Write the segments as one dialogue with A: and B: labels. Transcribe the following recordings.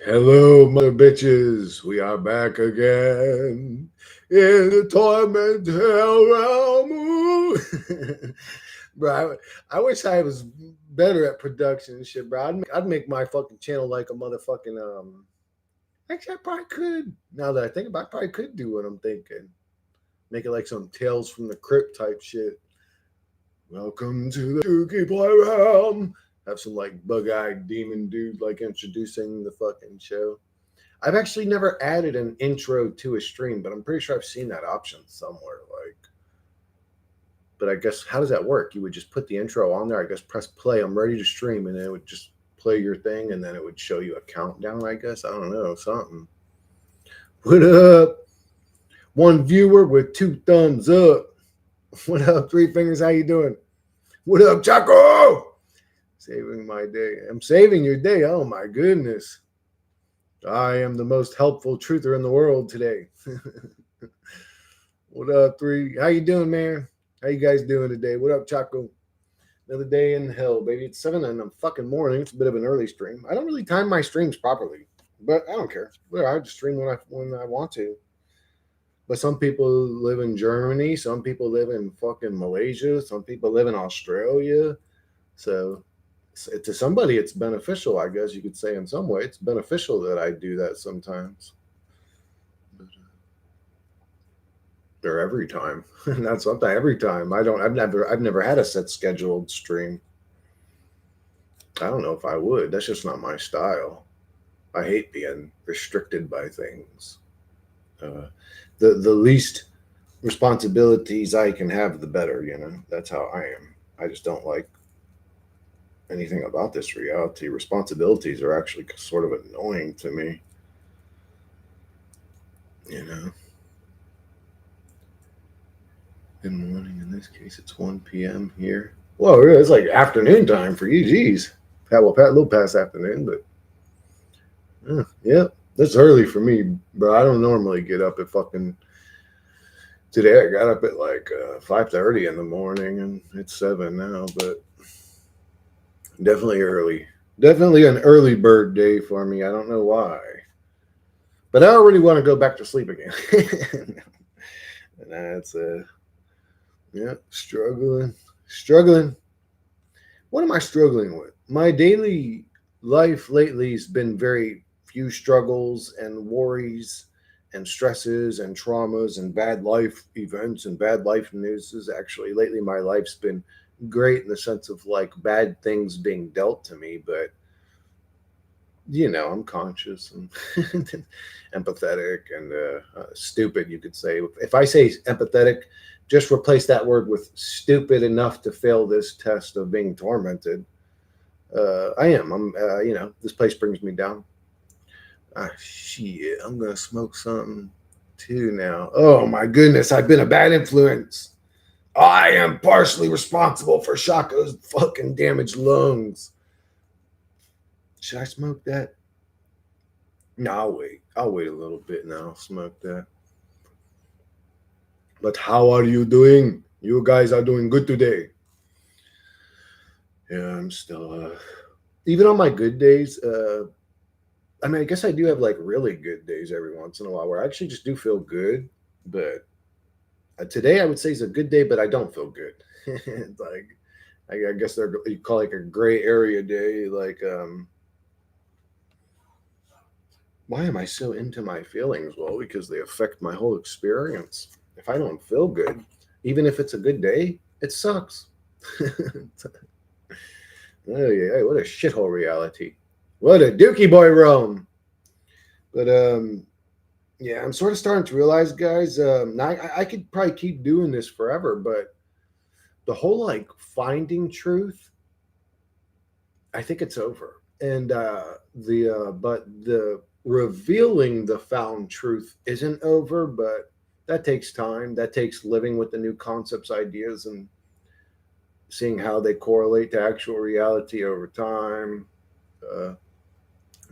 A: Hello, mother bitches. We are back again in the torment hell realm. Bro, I wish I was better at production and shit, bro. I'd make my fucking channel like a motherfucking Actually, I probably could. Now that I think about it, I probably could do what I'm thinking. Make it like some Tales from the Crypt type shit. Welcome to the Dookie Boy realm. Have some like bug-eyed demon dude like introducing the fucking show. I've actually never added an intro to a stream, but I'm pretty sure I've seen that option somewhere. But I guess how does that work? You would just put the intro on there. I guess press play. I'm ready to stream, and then it would just play your thing, and then it would show you a countdown. I guess I don't know something. What up? One viewer with 2 thumbs up. What up? 3 fingers. How you doing? What up, Chaco? Saving my day. I'm saving your day. Oh my goodness. I am the most helpful truther in the world today. What up, 3? How you doing, man? How you guys doing today? What up, Chaco? Another day in hell, baby. It's 7 in the fucking morning. It's a bit of an early stream. I don't really time my streams properly, but I don't care. I just stream when I want to. But some people live in Germany. Some people live in fucking Malaysia. Some people live in Australia. So to somebody, it's beneficial, I guess you could say in some way. It's beneficial that I do that sometimes. Or every time. Not something every time. I've never had a set scheduled stream. I don't know if I would. That's just not my style. I hate being restricted by things. The least responsibilities I can have, the better. That's how I am. I just don't like anything about this reality. Responsibilities are actually sort of annoying to me. You know. Good morning. In this case, it's 1 p.m. here. Whoa, it's like afternoon time for you. Jeez. A little past afternoon, but yeah, that's early for me, bro. I don't normally get up at fucking. Today I got up at like 5:30 in the morning, and it's 7 now. But definitely early. Definitely an early bird day for me. I don't know why, but I already want to go back to sleep again. And that's yeah, struggling. What am I struggling with? My daily life lately has been very few struggles and worries and stresses and traumas and bad life events and bad life news. Actually, lately my life's been great in the sense of like bad things being dealt to me, but I'm conscious and empathetic and stupid, you could say. If I say empathetic, just replace that word with stupid enough to fail this test of being tormented. I am. This place brings me down. Ah, shit. I'm going to smoke something too now. Oh, my goodness. I've been a bad influence. I am partially responsible for Shaco's fucking damaged lungs. Should I smoke that? No, I'll wait. I'll wait a little bit and I'll smoke that. But how are you doing? You guys are doing good today. Yeah, I'm still even on my good days, I guess I do have like really good days every once in a while where I actually just do feel good. But today I would say is a good day, but I don't feel good. It's like I guess you call like a gray area day. Like, why am I so into my feelings? Well, because they affect my whole experience. If I don't feel good, even if it's a good day, it sucks. Oh yeah, what a shithole reality. What a dookie boy realm. But yeah, I'm sort of starting to realize, guys. I could probably keep doing this forever, but the whole like finding truth, I think it's over. And the revealing the found truth isn't over, but that takes time. That takes living with the new concepts, ideas, and seeing how they correlate to actual reality over time. Uh,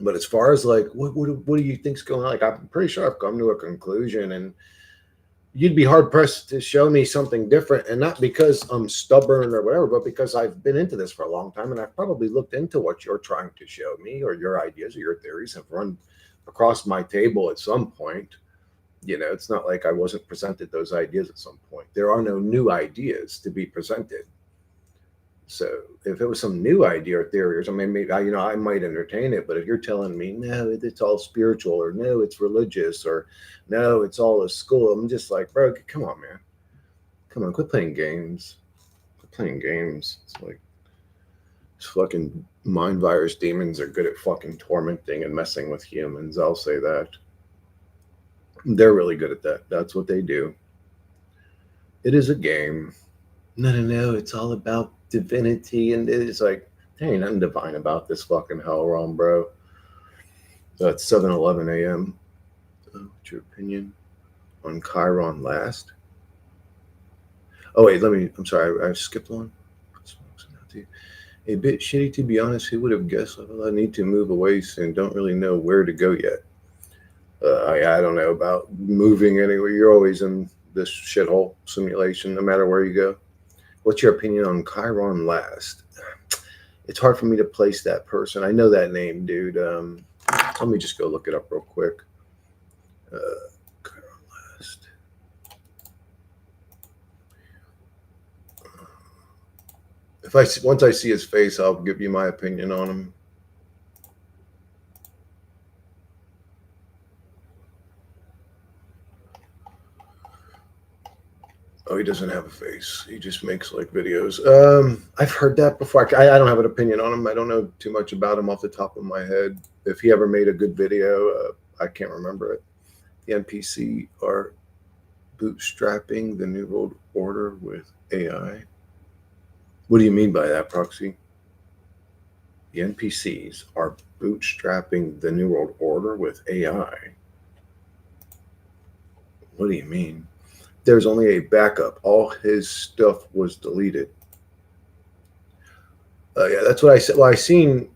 A: but as far as like what do you think's going on? Like I'm pretty sure I've come to a conclusion, and you'd be hard pressed to show me something different, and not because I'm stubborn or whatever, but because I've been into this for a long time, and I've probably looked into what you're trying to show me, or your ideas or your theories have run across my table at some point. It's not like I wasn't presented those ideas at some point. There are no new ideas to be presented. So if it was some new idea or theory or something, maybe I might entertain it. But if you're telling me no, it's all spiritual, or no, it's religious, or no, it's all a school, I'm just like, bro, come on, man, come on, quit playing games, quit playing games. It's like it's fucking mind virus demons are good at fucking tormenting and messing with humans. I'll say that they're really good at that. That's what they do. It is a game. No, no, no. It's all about divinity, and it's like there ain't nothing divine about this fucking hell realm, bro. It's 7:11 a.m. What's your opinion on Chiron last? Oh wait, let me. I'm sorry, I skipped one. A bit shitty to be honest. Who would have guessed? I need to move away soon. Don't really know where to go yet. I don't know about moving anywhere. You're always in this shithole simulation, no matter where you go. What's your opinion on Chiron last? It's hard for me to place that person. I know that name, dude. Let me just go look it up real quick. Chiron last. Once I see his face, I'll give you my opinion on him. Oh, he doesn't have a face. He just makes like videos. I've heard that before. I don't have an opinion on him. I don't know too much about him off the top of my head. If he ever made a good video, I can't remember it. The NPC are bootstrapping the New World Order with AI. What do you mean by that, Proxy? The NPCs are bootstrapping the New World Order with AI. What do you mean? There's only a backup. All his stuff was deleted. Yeah, that's what I said. Well, I seen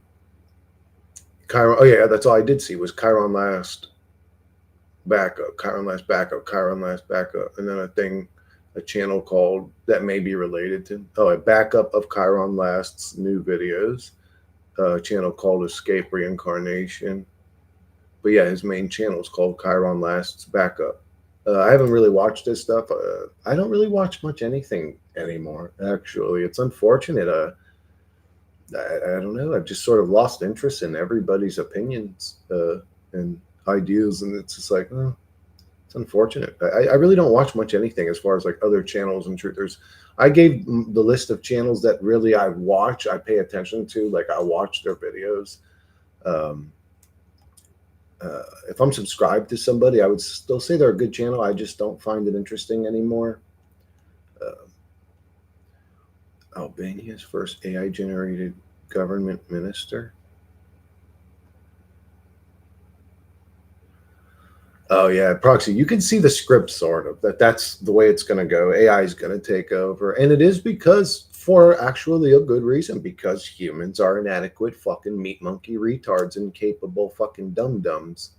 A: Chiron. Oh yeah, that's all I did see was Chiron last backup, Chiron last backup, Chiron last backup, and then a channel called that may be related to a backup of Chiron last's new videos. A channel called Escape Reincarnation. But yeah, his main channel is called Chiron Last's Backup. I haven't really watched this stuff. I don't really watch much anything anymore. Actually, it's unfortunate. I don't know. I've just sort of lost interest in everybody's opinions and ideas, and it's just like, it's unfortunate. I really don't watch much anything as far as like other channels and truthers. I gave the list of channels that really I watch, I pay attention to. Like I watch their videos. If I'm subscribed to somebody, I would still say they're a good channel. I just don't find it interesting anymore. Albania's first AI generated government minister. Oh yeah, Proxy. You can see the script sort of that's the way it's going to go. AI is going to take over, and it is because for actually a good reason, because humans are inadequate fucking meat monkey retards, incapable fucking dum dums.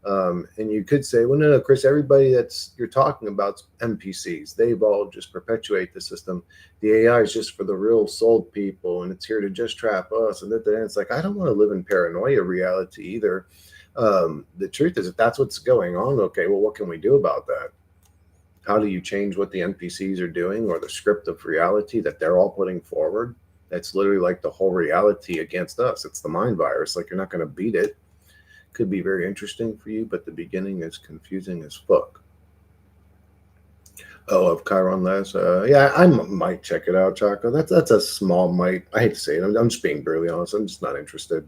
A: And you could say, well, no, Chris, everybody that's you're talking about NPCs. They've all just perpetuate the system. The AI is just for the real souled people, and it's here to just trap us. And it's like I don't want to live in paranoia reality either. The truth is, if that's what's going on, okay, well, what can we do about that? How do you change what the NPCs are doing or the script of reality that they're all putting forward? That's literally like the whole reality against us. It's the mind virus. Like you're not going to beat it. Could be very interesting for you, but the beginning is confusing as fuck. Oh, of Chiron last. Yeah, I might check it out, Chaco. That's a small might. I hate to say it. I'm just being brutally honest. I'm just not interested.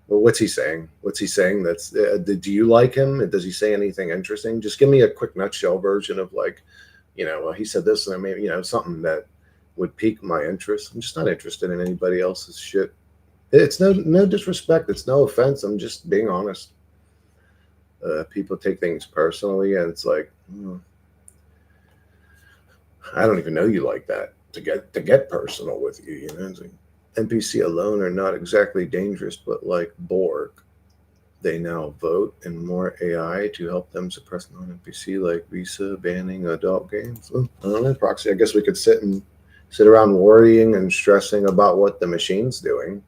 A: Well, what's he saying? What's he saying? That's do you like him? Does he say anything interesting? Just give me a quick nutshell version of like, well, he said this, and maybe something that would pique my interest. I'm just not interested in anybody else's shit. It's no disrespect. It's no offense. I'm just being honest. People take things personally, and it's like, I don't even know you like that to get personal with you. It's like, NPC alone are not exactly dangerous, but like Borg. they now vote in more AI to help them suppress non-NPC, like Visa banning adult games. Well, I don't know, Proxy. I guess we could sit around worrying and stressing about what the machine's doing.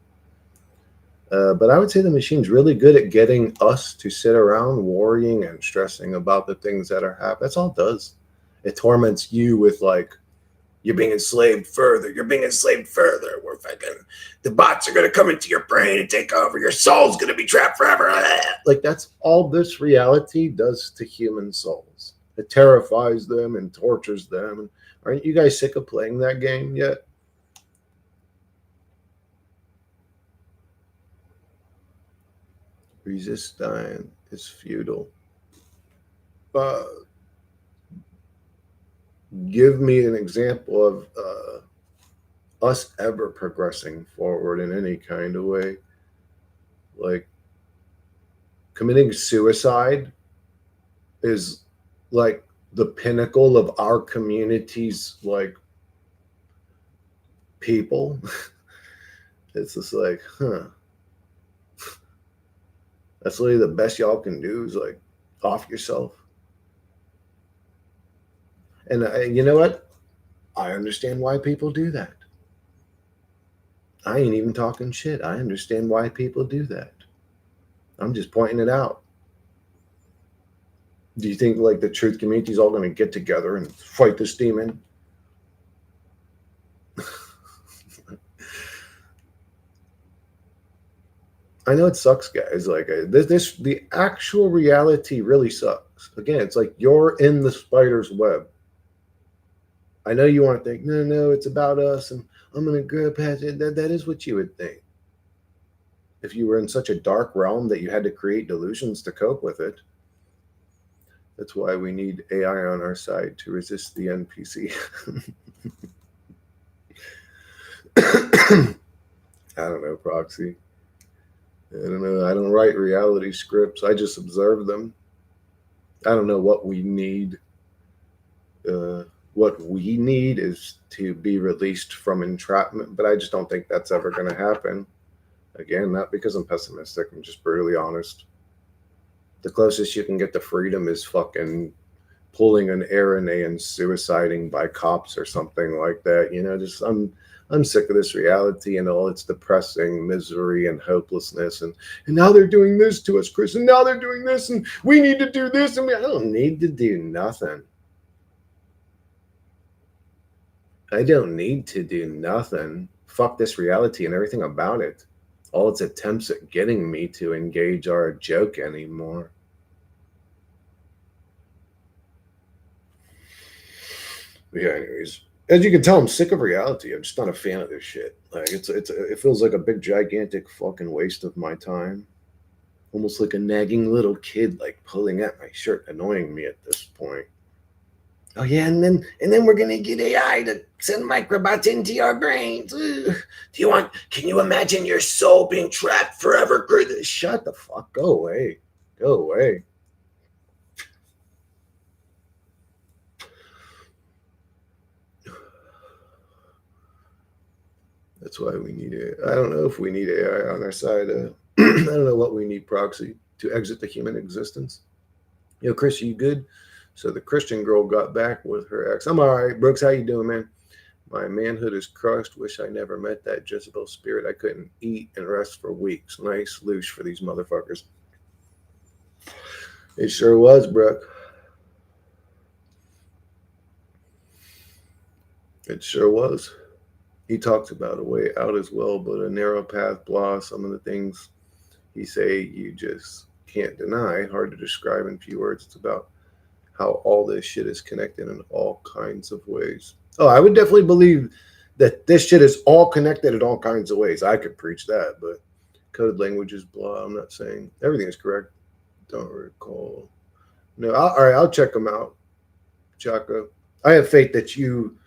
A: But I would say the machine's really good at getting us to sit around worrying and stressing about the things that are happening. That's all it does. It torments you with like, you're being enslaved further. You're being enslaved further. We're fucking, the bots are going to come into your brain and take over. Your soul's going to be trapped forever. Like, that's all this reality does to human souls. It terrifies them and tortures them. Aren't you guys sick of playing that game yet? Resist dying is futile. Uh, Give me an example of us ever progressing forward in any kind of way. Like, committing suicide is like the pinnacle of our community's like people. It's just like, that's really the best y'all can do is like off yourself. And you know what? I understand why people do that. I ain't even talking shit. I understand why people do that. I'm just pointing it out. Do you think like the truth community is all going to get together and fight this demon? I know it sucks, guys. Like the actual reality really sucks. Again, it's like you're in the spider's web. I know you want to think, no, no, it's about us, and I'm gonna grow past it. That is what you would think if you were in such a dark realm that you had to create delusions to cope with it. That's why we need AI on our side to resist the NPC. I don't know, Proxy. I don't know. I don't write reality scripts. I just observe them. I don't know what we need. What we need is to be released from entrapment, but I just don't think that's ever going to happen. Again, not because I'm pessimistic. I'm just brutally honest. The closest you can get to freedom is fucking pulling an errand and suiciding by cops or something like that. You know, just I'm sick of this reality and all its depressing misery and hopelessness. And now they're doing this to us, Chris. And now they're doing this, and we need to do this. And I don't need to do nothing. I don't need to do nothing. Fuck this reality and everything about it. All its attempts at getting me to engage are a joke anymore. But yeah, anyways, as you can tell, I'm sick of reality. I'm just not a fan of this shit. Like it feels like a big gigantic fucking waste of my time. Almost like a nagging little kid, like pulling at my shirt, annoying me at this point. Oh yeah, and then we're gonna get AI to send microbots into your brains. Ugh. Do you want? Can you imagine your soul being trapped forever? Shut the fuck. Go away. Go away. That's why we need it. I don't know if we need AI on our side. I don't know what we need, Proxy, to exit the human existence. Yo, Chris, you good? So the Christian girl got back with her ex. I'm all right, Brooks. How you doing, man? My manhood is crushed. Wish I never met that Jezebel spirit. I couldn't eat and rest for weeks. Nice loosh for these motherfuckers. It sure was, Brooke. It sure was. He talks about a way out as well, but a narrow path, blah, some of the things he say you just can't deny. Hard to describe in few words. It's about how all this shit is connected in all kinds of ways. Oh, I would definitely believe that this shit is all connected in all kinds of ways. I could preach that, but code languages, blah. I'm not saying everything is correct. Don't recall. No, all right, I'll check them out, Chaka. I have faith that you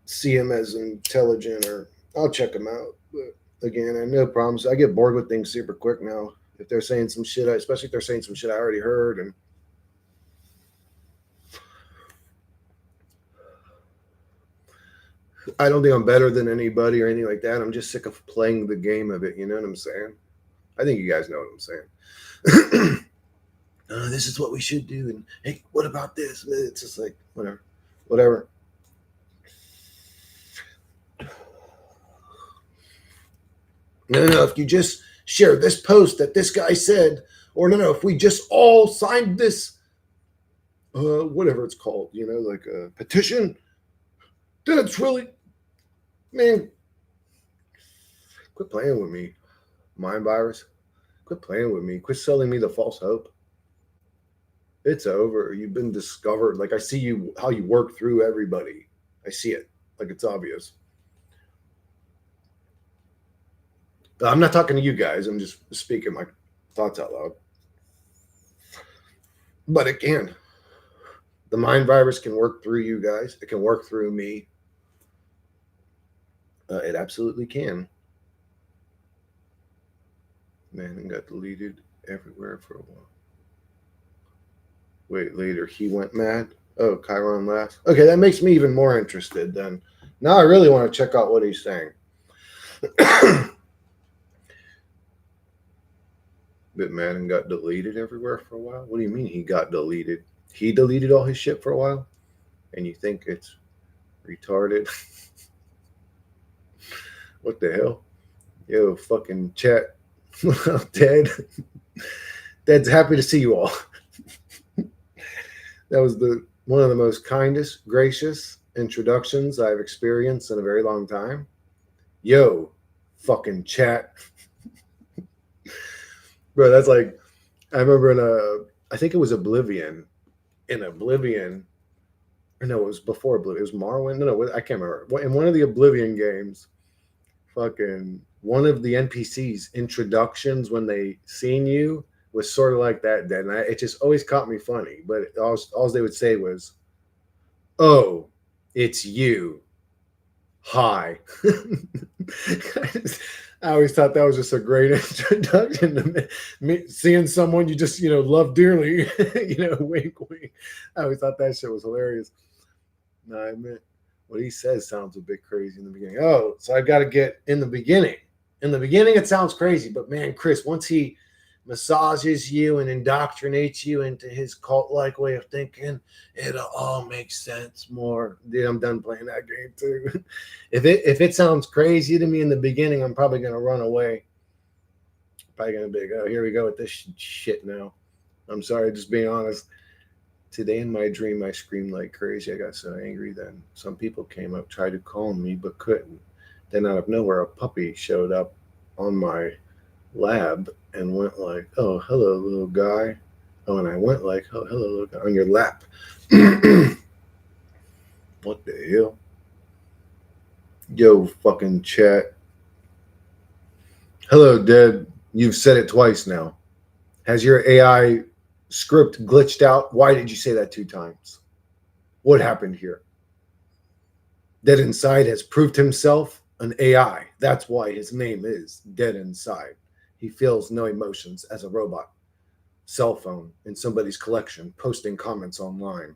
A: see him as intelligent, or I'll check him out. But again, I no problems. I get bored with things super quick now. If they're saying some shit, especially if they're saying some shit I already heard, and I don't think I'm better than anybody or anything like that. I'm just sick of playing the game of it. You know what I'm saying? I think you guys know what I'm saying. This is what we should do, and hey, what about this? It's just like whatever. No. If you just share this post that this guy said, or no, if we just all signed this, whatever it's called, like a petition, then it's really, man, quit playing with me, mind virus. Quit playing with me. Quit selling me the false hope. It's over. You've been discovered. Like I see you, how you work through everybody. I see it. Like it's obvious. But I'm not talking to you guys. I'm just speaking my thoughts out loud. But it can. The mind virus can work through you guys. It can work through me. It absolutely can. Man, it got deleted everywhere for a while. Wait, later he went mad. Oh, Chiron last. Okay, that makes me even more interested then. Now I really want to check out what he's saying. Bit mad and got deleted everywhere for a while. What do you mean he got deleted? He deleted all his shit for a while? And you think it's retarded? What the hell? Yo, fucking chat. Ted. Ted's happy to see you all. That was one of the most kindest, gracious introductions I've experienced in a very long time. Yo, fucking chat. Bro, that's like, I remember I think it was Oblivion. In Oblivion, or no, it was before Oblivion. It was Morrowind. No, I can't remember. In one of the Oblivion games, fucking one of the NPCs introductions when they seen you was sort of like that. Then it just always caught me funny. But all they would say was, "Oh, it's you. Hi." I always thought that was just a great introduction to me, seeing someone you just love dearly. Wink, wink. I always thought that shit was hilarious. No, I meant what he says sounds a bit crazy in the beginning. Oh, so I've got to get in the beginning. In the beginning, it sounds crazy, but man, Chris, once he massages you and indoctrinates you into his cult-like way of thinking, it'll all make sense more. Dude, I'm done playing that game too. If it sounds crazy to me in the beginning, I'm probably gonna run away. Probably gonna be like, oh, here we go with this shit now. I'm sorry, just being honest. Today in my dream, I screamed like crazy. I got so angry. Then some people came up, tried to calm me, but couldn't. Then out of nowhere, a puppy showed up on my lab and went like, "Oh, hello, little guy." Oh, and I went like, "Oh, hello, little guy," on your lap. What the hell? Yo, fucking chat. Hello, Dad. You've said it twice now. Has your AI script glitched out? Why did you say that 2 times? What happened here? Dead Inside has proved himself an AI. That's why his name is Dead Inside. He feels no emotions as a robot. Cell phone in somebody's collection, posting comments online.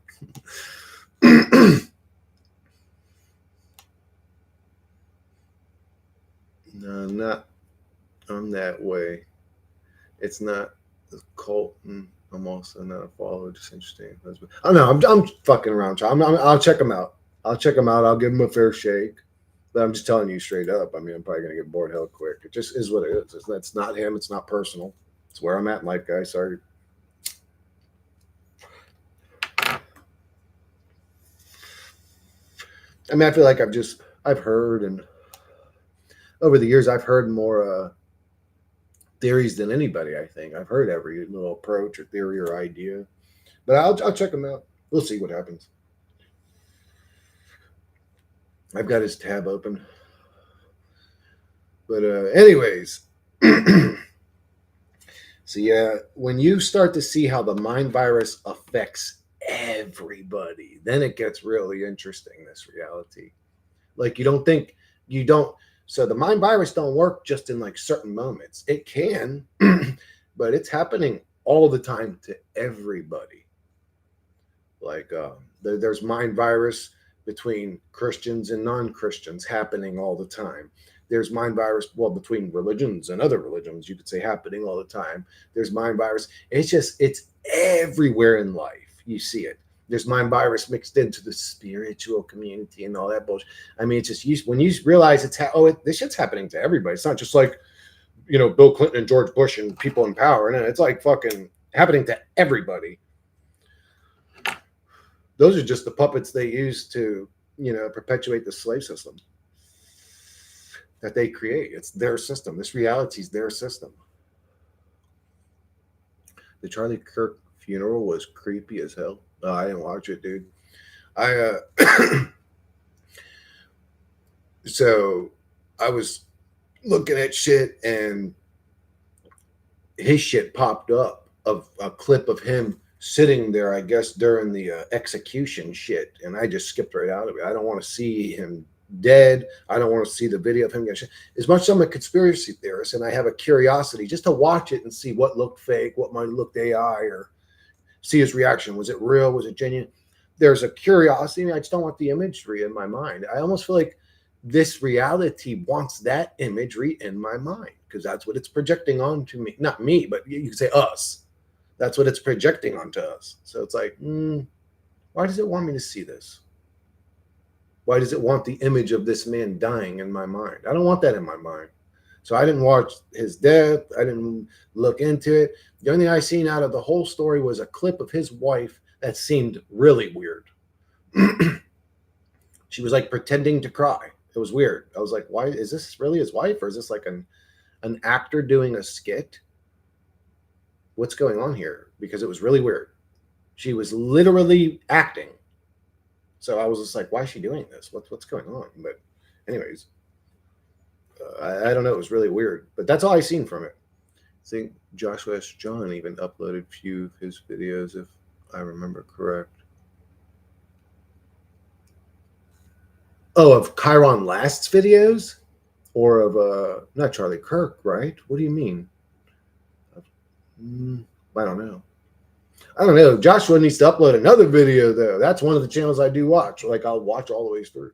A: No, not I'm that way. It's not a cult. I'm also not a follower. Just interesting. Oh no, I'm fucking around. I'll check them out. I'll check them out. I'll give them a fair shake. But I'm just telling you straight up. I mean, I'm probably gonna get bored hell quick. It just is what it is. It's not him. It's not personal. It's where I'm at in life, guys. Sorry. I mean, I feel like I've heard, and over the years I've heard more theories than anybody. I think I've heard every little approach or theory or idea, but I'll check them out. We'll see what happens. I've got his tab open, but anyways. So yeah, when you start to see how the mind virus affects everybody, then it gets really interesting. This reality, like you don't. So the mind virus don't work just in like certain moments. It can, but it's happening all the time to everybody. Like there's mind virus between Christians and non-Christians happening all the time. There's mind virus, well, between religions and other religions, you could say, happening all the time. There's mind virus. It's everywhere in life. You see it. There's mind virus mixed into the spiritual community and all that bullshit. I mean, it's just when you realize this shit's happening to everybody. It's not just like, Bill Clinton and George Bush and people in power. And it's like fucking happening to everybody. Those are just the puppets they use to, perpetuate the slave system that they create. It's their system. This reality is their system. The Charlie Kirk funeral was creepy as hell. Oh, I didn't watch it, dude. So I was looking at shit and his shit popped up of a clip of him sitting there, I guess, during the execution shit. And I just skipped right out of it. I don't want to see him dead. I don't want to see the video of him getting shit. As much as I'm a conspiracy theorist and I have a curiosity just to watch it and see what looked fake, what might have looked AI, or see his reaction. Was it real? Was it genuine? There's a curiosity. I just don't want the imagery in my mind. I almost feel like this reality wants that imagery in my mind because that's what it's projecting onto me. Not me, but you could say us. That's what it's projecting onto us. So it's like, why does it want me to see this? Why does it want the image of this man dying in my mind? I don't want that in my mind. So I didn't watch his death. I didn't look into it. The only thing I seen out of the whole story was a clip of his wife that seemed really weird. She was like pretending to cry. It was weird. I was like, why is this really his wife? Or is this like an actor doing a skit? What's going on here? Because it was really weird. She was literally acting. So I was just like, why is she doing this? What's going on? But anyways, I don't know. It was really weird. But that's all I seen from it. I think Joshua S. John even uploaded a few of his videos, if I remember correct. Oh, of Chiron Last's videos? Or of, not Charlie Kirk, right? What do you mean? I don't know. I don't know. Joshua needs to upload another video, though. That's one of the channels I do watch. Like, I'll watch all the way through.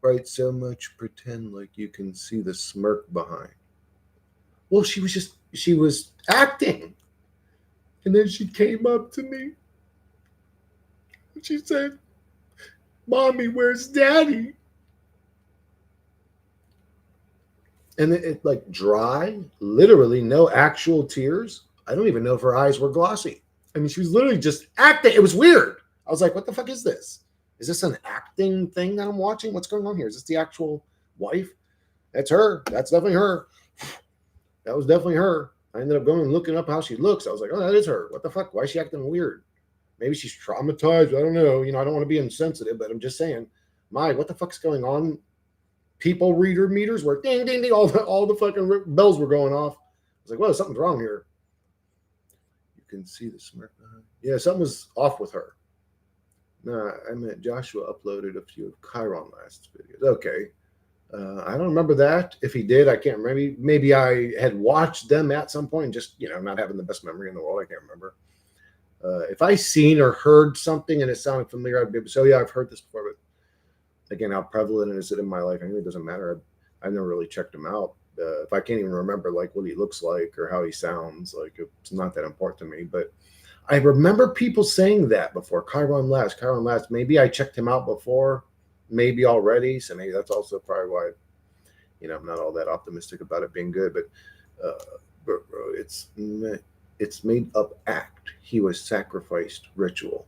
A: Right, so much pretend like you can see the smirk behind. Well, she was acting. And then she came up to me. And she said, Mommy, where's Daddy? And it like dry, literally no actual tears. I don't even know if her eyes were glossy. I mean, she was literally just acting. It was weird. I was like, what the fuck is this? Is this an acting thing that I'm watching? What's going on here? Is this the actual wife? That's her. That's definitely her. That was definitely her. I ended up going and looking up how she looks. I was like, oh, that is her. What the fuck? Why is she acting weird? Maybe she's traumatized. I don't know. I don't want to be insensitive, but I'm just saying, what the fuck's going on? People reader meters were ding, ding, ding. All the fucking bells were going off. I was like, well, something's wrong here. You can see the smirk behind. Yeah, something was off with her. Nah, I meant Joshua uploaded a few of Chiron Last's videos. Okay. I don't remember that. If he did, I can't remember. Maybe I had watched them at some point and just, not having the best memory in the world. I can't remember. If I seen or heard something and it sounded familiar, I'd be able to say, oh, yeah, I've heard this before. But again, how prevalent is it in my life? I mean, it doesn't matter. I've never really checked him out. If I can't even remember like what he looks like or how he sounds, like it's not that important to me. But I remember people saying that before. Chiron Last. Maybe I checked him out before, maybe already. So maybe that's also probably why, I'm not all that optimistic about it being good. But bro, it's made up act. He was sacrificed ritual.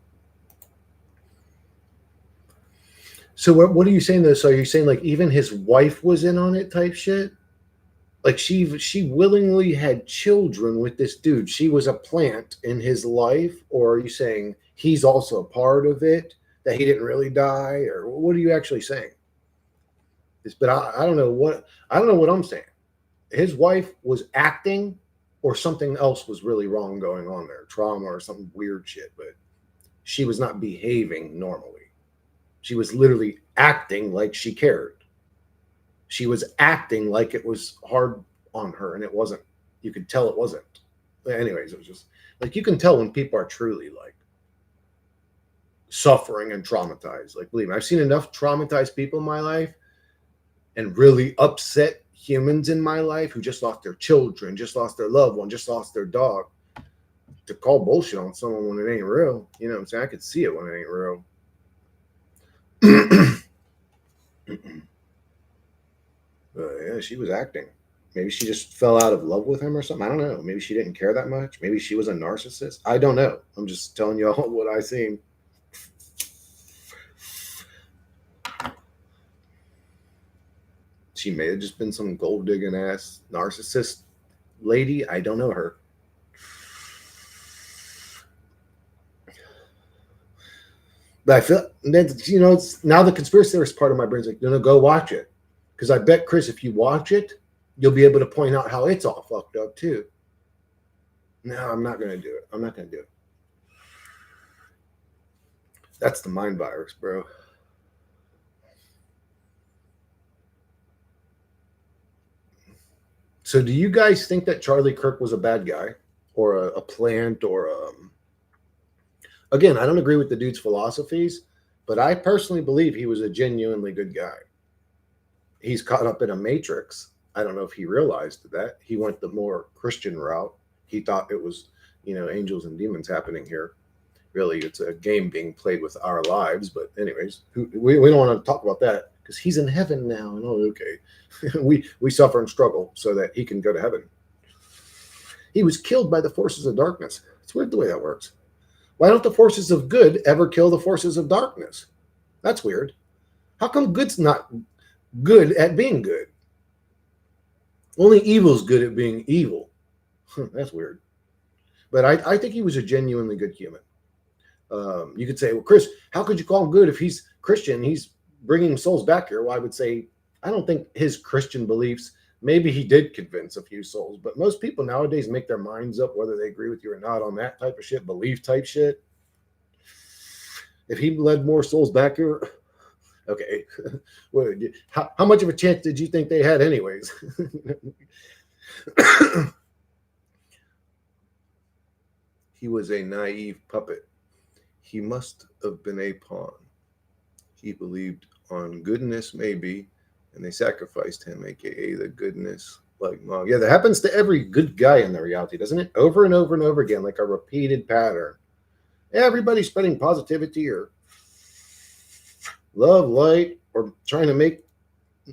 A: So what are you saying though? So are you saying like even his wife was in on it type shit? Like she willingly had children with this dude. She was a plant in his life, or are you saying he's also a part of it, that he didn't really die, or what are you actually saying? But I don't know what I'm saying. His wife was acting, or something else was really wrong going on there, trauma or some weird shit. But she was not behaving normally. She was literally acting like she cared. She was acting like it was hard on her, and it wasn't. You could tell it wasn't. Anyways, it was just like you can tell when people are truly like suffering and traumatized. Like, believe me, I've seen enough traumatized people in my life and really upset humans in my life who just lost their children, just lost their loved one, just lost their dog, to call bullshit on someone when it ain't real. You know what I'm saying? I could see it when it ain't real. But yeah, she was acting. Maybe she just fell out of love with him or something. I don't know. Maybe she didn't care that much. Maybe she was a narcissist. I don't know. I'm just telling y'all what I seen. She may have just been some gold digging ass narcissist lady. I don't know her. But I feel then, it's, now the conspiracy theorist part of my brain's like, no, go watch it. Because I bet, Chris, if you watch it, you'll be able to point out how it's all fucked up too. No, I'm not gonna do it. I'm not gonna do it. That's the mind virus, bro. So, do you guys think that Charlie Kirk was a bad guy, or a plant, or again? I don't agree with the dude's philosophies, but I personally believe he was a genuinely good guy. He's caught up in a matrix. I don't know if he realized that. He went the more Christian route. He thought it was, angels and demons happening here. Really, it's a game being played with our lives. But anyways, we don't want to talk about that because he's in heaven now. And okay, we suffer and struggle so that he can go to heaven. He was killed by the forces of darkness. It's weird the way that works. Why don't the forces of good ever kill the forces of darkness? That's weird. How come good's not good at being good? Only evil's good at being evil. That's weird. But I think he was a genuinely good human. You could say, well, Chris, how could you call him good if he's Christian? He's bringing souls back here. Well, I would say, I don't think his Christian beliefs, maybe he did convince a few souls, but most people nowadays make their minds up whether they agree with you or not on that type of shit, belief type shit. If he led more souls back here, okay, how much of a chance did you think they had anyways? He was a naive puppet. He must have been a pawn. He believed on goodness, maybe, and they sacrificed him, aka the goodness like mom. Yeah, that happens to every good guy in the reality, doesn't it? Over and over and over again, like a repeated pattern. Everybody's spreading positivity or love, light, or trying to make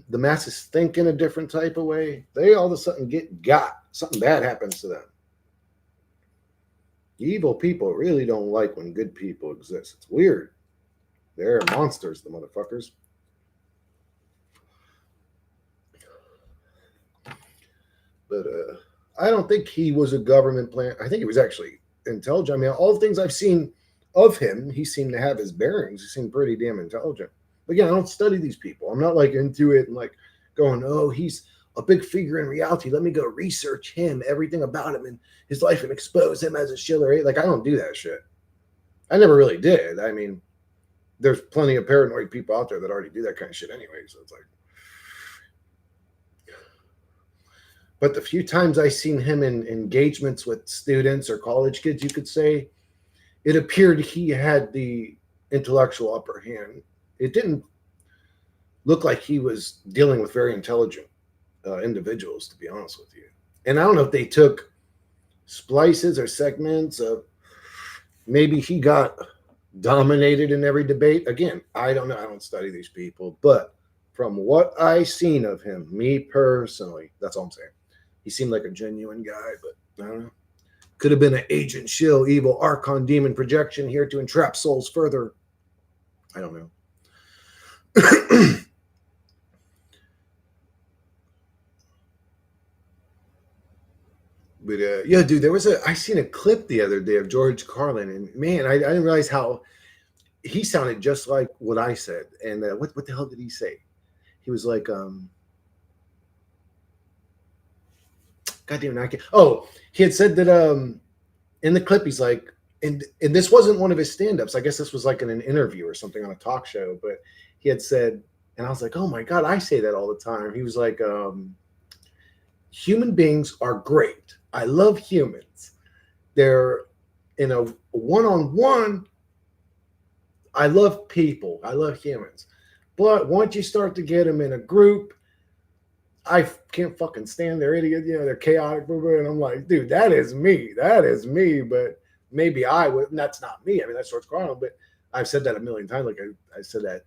A: the masses think in a different type of way. They all of a sudden got. Something bad happens to them. Evil people really don't like when good people exist. It's weird. They're monsters, the motherfuckers. But I don't think he was a government plant. I think he was actually intelligent. I mean, all the things I've seen of him, he seemed to have his bearings. He seemed pretty damn intelligent. But again, I don't study these people. I'm not like into it and like going, oh, he's a big figure in reality. Let me go research him, everything about him and his life and expose him as a Schiller. Like, I don't do that shit. I never really did. I mean, there's plenty of paranoid people out there that already do that kind of shit anyway. So it's like, but the few times I seen him in engagements with students or college kids, you could say, it appeared he had the intellectual upper hand. It didn't look like he was dealing with very intelligent individuals, to be honest with you. And I don't know if they took splices or segments of, maybe he got dominated in every debate. Again, I don't know. I don't study these people, but from what I seen of him, me personally, that's all I'm saying. He seemed like a genuine guy, but I don't know. Could have been an agent, shill, evil, archon, demon projection here to entrap souls further. I don't know. But yeah, dude, I seen a clip the other day of George Carlin, and man, I didn't realize how he sounded just like what I said. And what the hell did he say? He was like, God damn it, I can't. Oh, he had said that in the clip, he's like, and this wasn't one of his stand-ups. I guess this was like in an interview or something on a talk show, but he had said, and I was like, oh my God, I say that all the time. He was like, human beings are great. I love humans. They're in a one-on-one. I love people. I love humans. But once you start to get them in a group, I can't fucking stand their idiot, they're chaotic, and I'm like, dude, that is me. That is me. But maybe I would, and that's not me. I mean, that's George Carlin, but I've said that a million times. Like I said that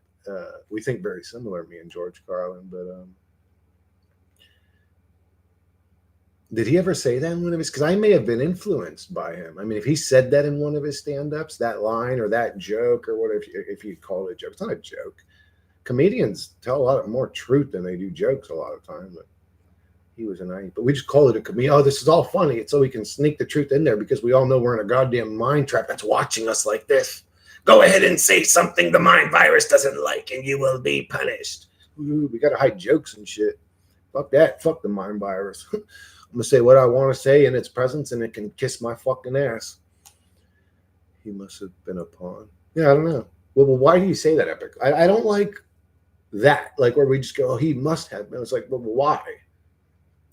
A: we think very similar, me and George Carlin. But did he ever say that in one of his? Because I may have been influenced by him. I mean, if he said that in one of his stand-ups, that line or that joke or whatever, if you call it a joke, it's not a joke. Comedians tell a lot more truth than they do jokes a lot of time. But he was a nice, but we just call it a comedian. Oh, this is all funny. It's so we can sneak the truth in there because we all know we're in a goddamn mind trap that's watching us like this. Go ahead and say something the mind virus doesn't like, and you will be punished. Ooh, we gotta hide jokes and shit. Fuck that. Fuck the mind virus. I'm gonna say what I want to say in its presence, and it can kiss my fucking ass. He must have been a pawn. Yeah, I don't know. Well, why do you say that, Epic? I don't like that. Like where we just go, oh, he must have been. It's like, well, why?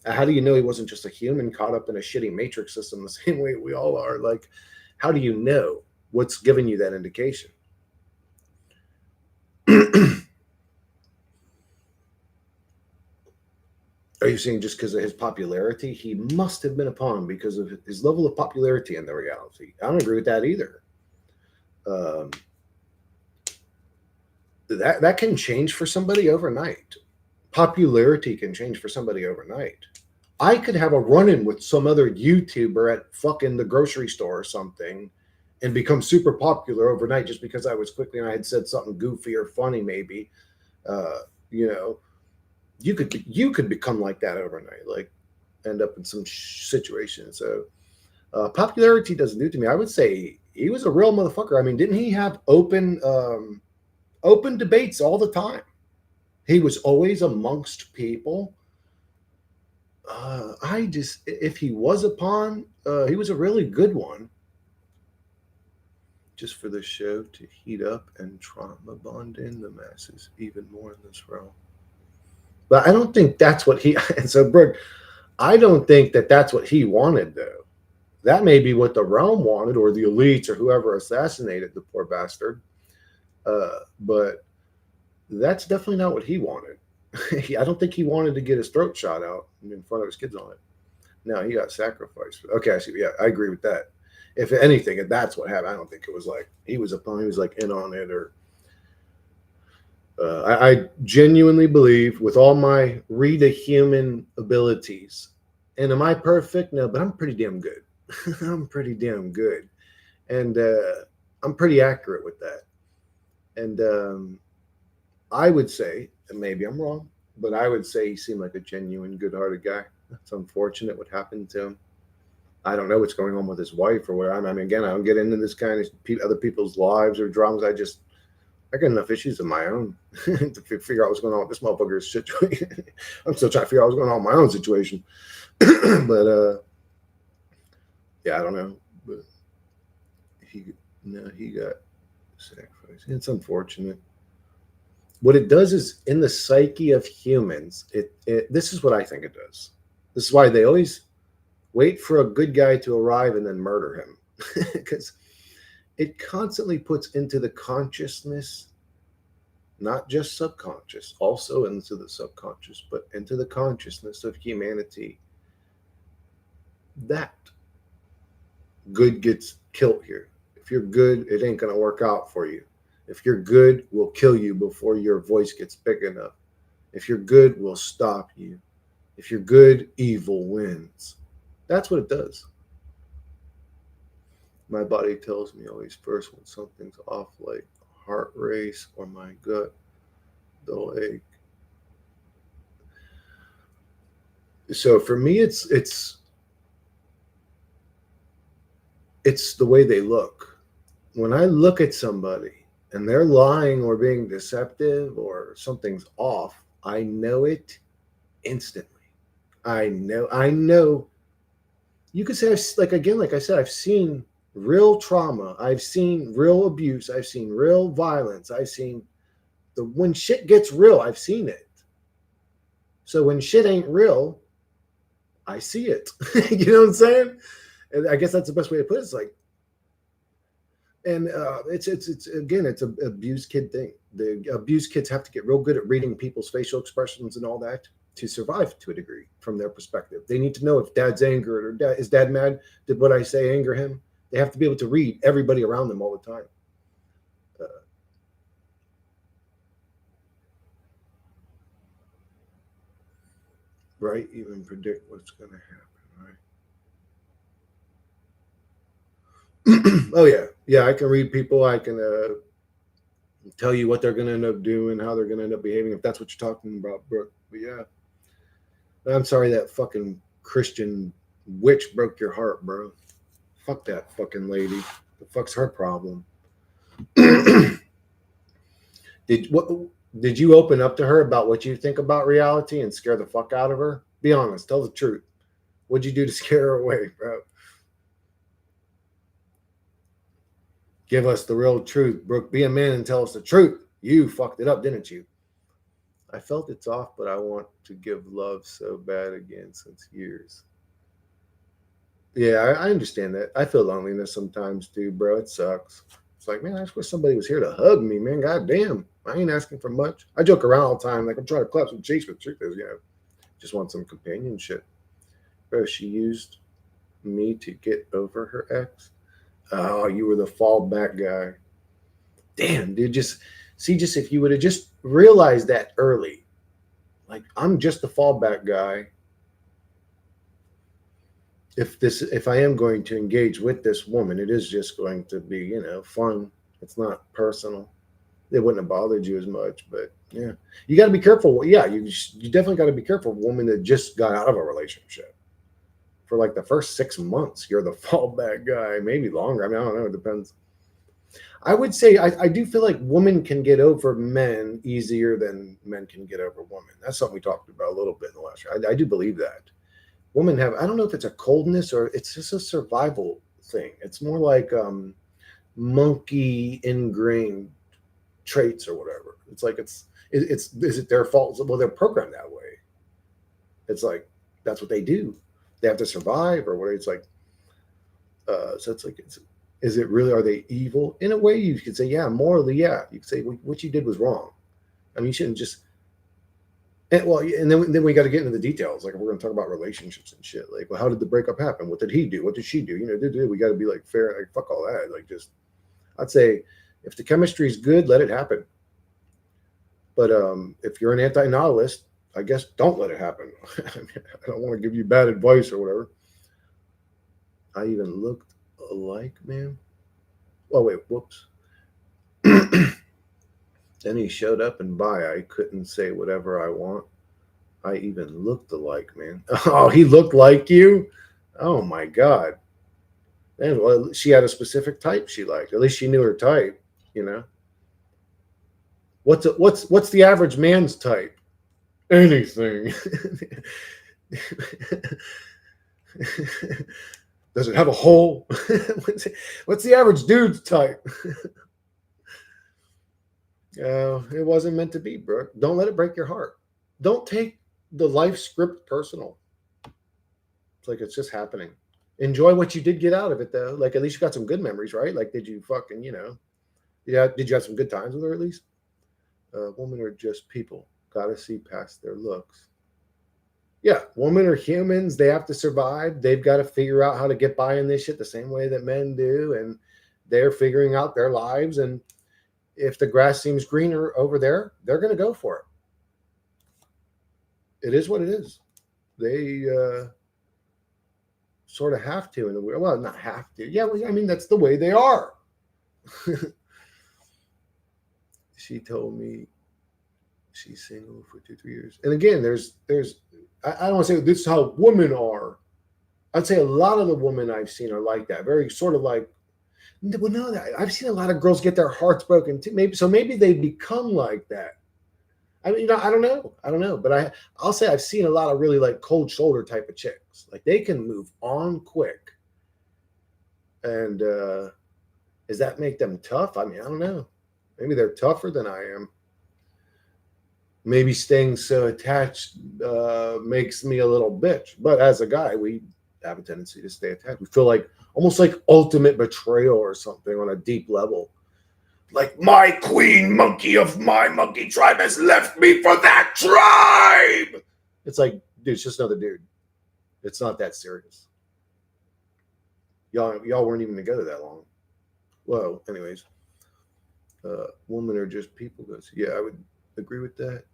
A: How do you know he wasn't just a human caught up in a shitty matrix system the same way we all are? Like, how do you know? What's giving you that indication? Are you saying just because of his popularity? He must have been a pawn because of his level of popularity in the reality. I don't agree with that either. Um, that can change for somebody overnight. Popularity can change for somebody overnight. I could have a run-in with some other YouTuber at fucking the grocery store or something and become super popular overnight just because I was quickly and I had said something goofy or funny maybe. Uh, you know, you could become like that overnight, like end up in some situation. So popularity doesn't do to me. I would say he was a real motherfucker. I mean, didn't he have open debates all the time? He was always amongst people. I just, if he was a pawn, he was a really good one. Just for the show to heat up and trauma bond in the masses even more in this realm. But I don't think that's what he. And so, Brooke, I don't think that that's what he wanted, though. That may be what the realm wanted, or the elites, or whoever assassinated the poor bastard. But that's definitely not what he wanted. I don't think he wanted to get his throat shot out in front of his kids on it. No, he got sacrificed. Okay, I see. Yeah, I agree with that. If anything, if that's what happened, I don't think it was like he was a pawn. He was like in on it, or I genuinely believe with all my read a human abilities. And am I perfect? No, but I'm pretty damn good. I'm pretty damn good, and I'm pretty accurate with that. And I would say, and maybe I'm wrong, but I would say he seemed like a genuine, good-hearted guy. It's unfortunate what happened to him. I don't know what's going on with his wife or where. I mean, again, I don't get into this kind of other people's lives or dramas. I got enough issues of my own to figure out what's going on with this motherfucker's situation. I'm still trying to figure out what's going on with my own situation. But yeah, I don't know. But he got sacrificed. It's unfortunate. What it does is in the psyche of humans, this is what I think it does. This is why they always wait for a good guy to arrive and then murder him. Because it constantly puts into the consciousness, not just subconscious, also into the subconscious, but into the consciousness of humanity that good gets killed here. If you're good, it ain't going to work out for you. If you're good, we'll kill you before your voice gets big enough. If you're good, we'll stop you. If you're good, evil wins. That's what it does. My body tells me always first when something's off, like heart race or my gut, they'll ache. So for me, it's the way they look. When I look at somebody and they're lying or being deceptive or something's off, I know it instantly. I know. You could say, like, again, like I said, I've seen real trauma. I've seen real abuse. I've seen real violence. I've seen when shit gets real, I've seen it. So when shit ain't real, I see it. You know what I'm saying? And I guess that's the best way to put it. It's like, and it's again, it's an abused kid thing. The abused kids have to get real good at reading people's facial expressions and all that to survive to a degree from their perspective. They need to know if dad's angered or is dad mad? Did what I say anger him? They have to be able to read everybody around them all the time. Right? Even predict what's going to happen, right? Oh, yeah. Yeah, I can read people. I can tell you what they're going to end up doing, how they're going to end up behaving, if that's what you're talking about, Brooke. But yeah. I'm sorry that fucking Christian witch broke your heart, bro. Fuck that fucking lady. The fuck's her problem? Did you open up to her about what you think about reality and scare the fuck out of her? Be honest, tell the truth. What'd you do to scare her away, bro? Give us the real truth, Brooke. Be a man and tell us the truth. You fucked it up, didn't you? I felt it's off, but I want to give love so bad again since years. Yeah, I understand that. I feel loneliness sometimes too, bro. It sucks. It's like, man, I just wish somebody was here to hug me, man. God damn. I ain't asking for much. I joke around all the time. Like, I'm trying to clap some cheeks, but the truth is, just want some companionship. Bro, she used me to get over her ex. Oh, you were the fallback guy. Damn, dude. Just if you would have just realized that early. Like, I'm just the fallback guy. If I am going to engage with this woman, it is just going to be, fun. It's not personal. It wouldn't have bothered you as much, but yeah, you got to be careful. Yeah, you definitely got to be careful. Woman that just got out of a relationship for like the first 6 months, you're the fallback guy, maybe longer. I mean, I don't know. It depends. I would say I do feel like women can get over men easier than men can get over women. That's something we talked about a little bit in the last year. I do believe that. Women have, I don't know if it's a coldness or it's just a survival thing. It's more like monkey ingrained traits or whatever. It's like is it their fault? Well, they're programmed that way. It's like that's what they do. They have to survive or whatever. It's like so it's like is it really, are they evil? In a way you could say, yeah, morally, yeah. You could say what you did was wrong. I mean, you shouldn't just and then we got to get into the details. Like, we're going to talk about relationships and shit. Like, well, how did the breakup happen? What did he do? What did she do? We got to be like fair. Like, fuck all that. Like, just, I'd say if the chemistry is good, let it happen. But if you're an anti-nihilist, I guess don't let it happen. I don't want to give you bad advice or whatever. I even looked alike, man. Oh, wait, whoops. Then he showed up and bye. I couldn't say whatever I want. I even looked alike, man. Oh, he looked like you? Oh my God. And well, she had a specific type she liked. At least she knew her type, What's the average man's type? Anything. Does it have a hole? What's the average dude's type? It wasn't meant to be, Brooke. Don't let it break your heart. Don't take the life script personal. It's like it's just happening. Enjoy what you did get out of it, though. Like, at least you got some good memories, right? Like, did you fucking, did you have some good times with her at least? Women are just people. Gotta see past their looks. Yeah, women are humans. They have to survive. They've got to figure out how to get by in this shit the same way that men do. And they're figuring out their lives. And if the grass seems greener over there, they're going to go for it. It is what it is. They sort of have to in a way. Well, not have to. Yeah, well, I mean, that's the way they are. She told me she's single for 2-3 years. And again, there's I don't want to say this is how women are. I'd say a lot of the women I've seen are like that. Very sort of like, well, no, I've seen a lot of girls get their hearts broken too. Maybe they become like that. I mean, I don't know. But I'll say I've seen a lot of really like cold shoulder type of chicks. Like, they can move on quick. And does that make them tough? I mean, I don't know. Maybe they're tougher than I am. Maybe staying so attached makes me a little bitch. But as a guy, we have a tendency to stay attached. We feel like almost like ultimate betrayal or something on a deep level. Like, my queen monkey of my monkey tribe has left me for that tribe. It's like, dude, it's just another dude. It's not that serious. Y'all weren't even together that long. Well, anyways, women are just people. Goes, yeah, I would agree with that.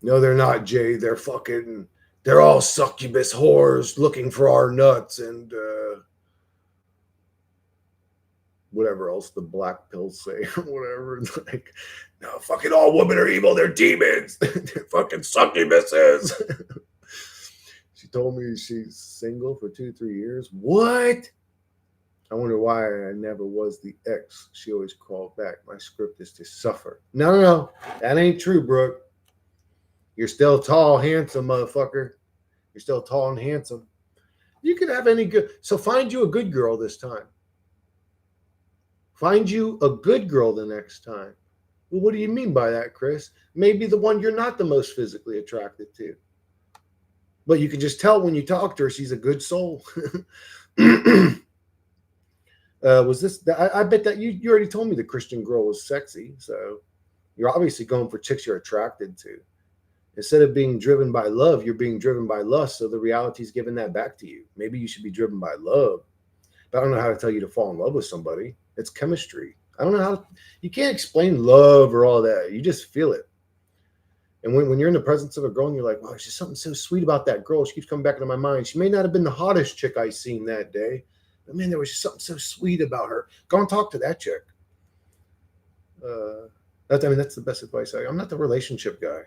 A: No, they're not, Jay. They're fucking. They're all succubus whores looking for our nuts and whatever else the black pills say or whatever. It's like, no, fucking all women are evil. They're demons. They're fucking succubuses. She told me she's single for 2-3 years. What? I wonder why I never was the ex. She always called back. My script is to suffer. No. That ain't true, Brooke. You're still tall, handsome, motherfucker. You're still tall and handsome. You could have any good. So find you a good girl this time. Find you a good girl the next time. Well, what do you mean by that, Chris? Maybe the one you're not the most physically attracted to. But you can just tell when you talk to her, she's a good soul. Was this? I bet that you already told me the Christian girl was sexy. So you're obviously going for chicks you're attracted to. Instead of being driven by love, you're being driven by lust. So the reality is giving that back to you. Maybe you should be driven by love. But I don't know how to tell you to fall in love with somebody. It's chemistry. I don't know how. You can't explain love or all that. You just feel it. And when you're in the presence of a girl and you're like, wow, there's just something so sweet about that girl. She keeps coming back into my mind. She may not have been the hottest chick I seen that day, but man, there was just something so sweet about her. Go and talk to that chick. That's the best advice. I'm not the relationship guy.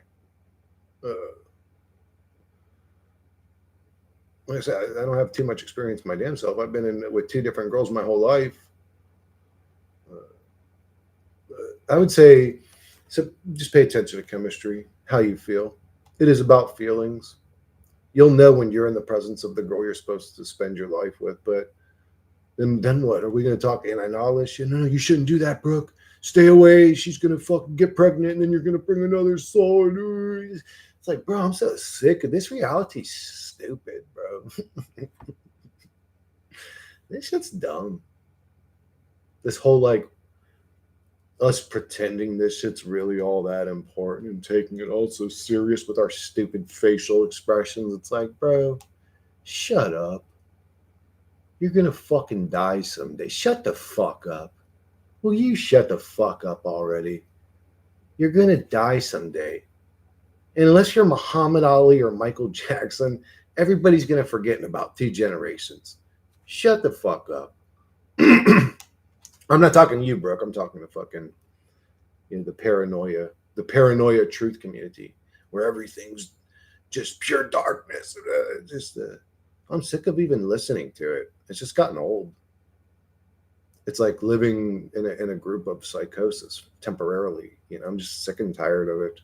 A: Like I said, I don't have too much experience my damn self. I've been in with 2 different girls my whole life. I would say, so just pay attention to chemistry, how you feel. It is about feelings. You'll know when you're in the presence of the girl you're supposed to spend your life with. But then what? Are we going to talk anti-knowledge? No, you shouldn't do that, Brooke. Stay away. She's going to fucking get pregnant, and then you're going to bring another soul. It's like, bro, I'm so sick of this reality. Stupid, bro. This shit's dumb. This whole like us pretending this shit's really all that important and taking it all so serious with our stupid facial expressions. It's like, bro, shut up. You're gonna fucking die someday. Shut the fuck up. Will you shut the fuck up already? You're gonna die someday. And unless you're Muhammad Ali or Michael Jackson, everybody's gonna forget in about 2 generations. Shut the fuck up. I'm not talking to you, Brooke. I'm talking to fucking the paranoia truth community, where everything's just pure darkness. I'm sick of even listening to it. It's just gotten old. It's like living in a group of psychosis temporarily. I'm just sick and tired of it.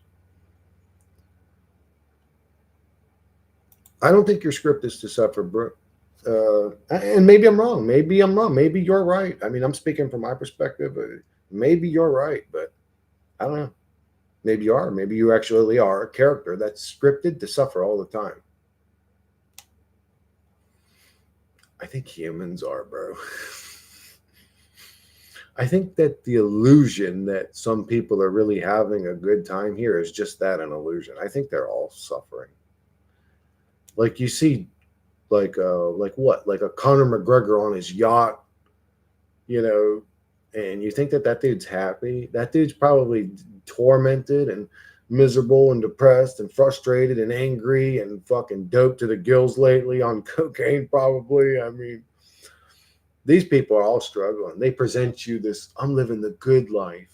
A: I don't think your script is to suffer, Brooke. And maybe I'm wrong. Maybe I'm wrong. Maybe you're right. I mean, I'm speaking from my perspective. Maybe you're right, but I don't know. Maybe you are. Maybe you actually are a character that's scripted to suffer all the time. I think humans are, bro. I think that the illusion that some people are really having a good time here is just that, an illusion. I think they're all suffering. Like you see, like what? Like a Conor McGregor on his yacht, and you think that dude's happy. That dude's probably tormented and miserable and depressed and frustrated and angry and fucking doped to the gills lately on cocaine, probably. I mean, these people are all struggling. They present you this, I'm living the good life.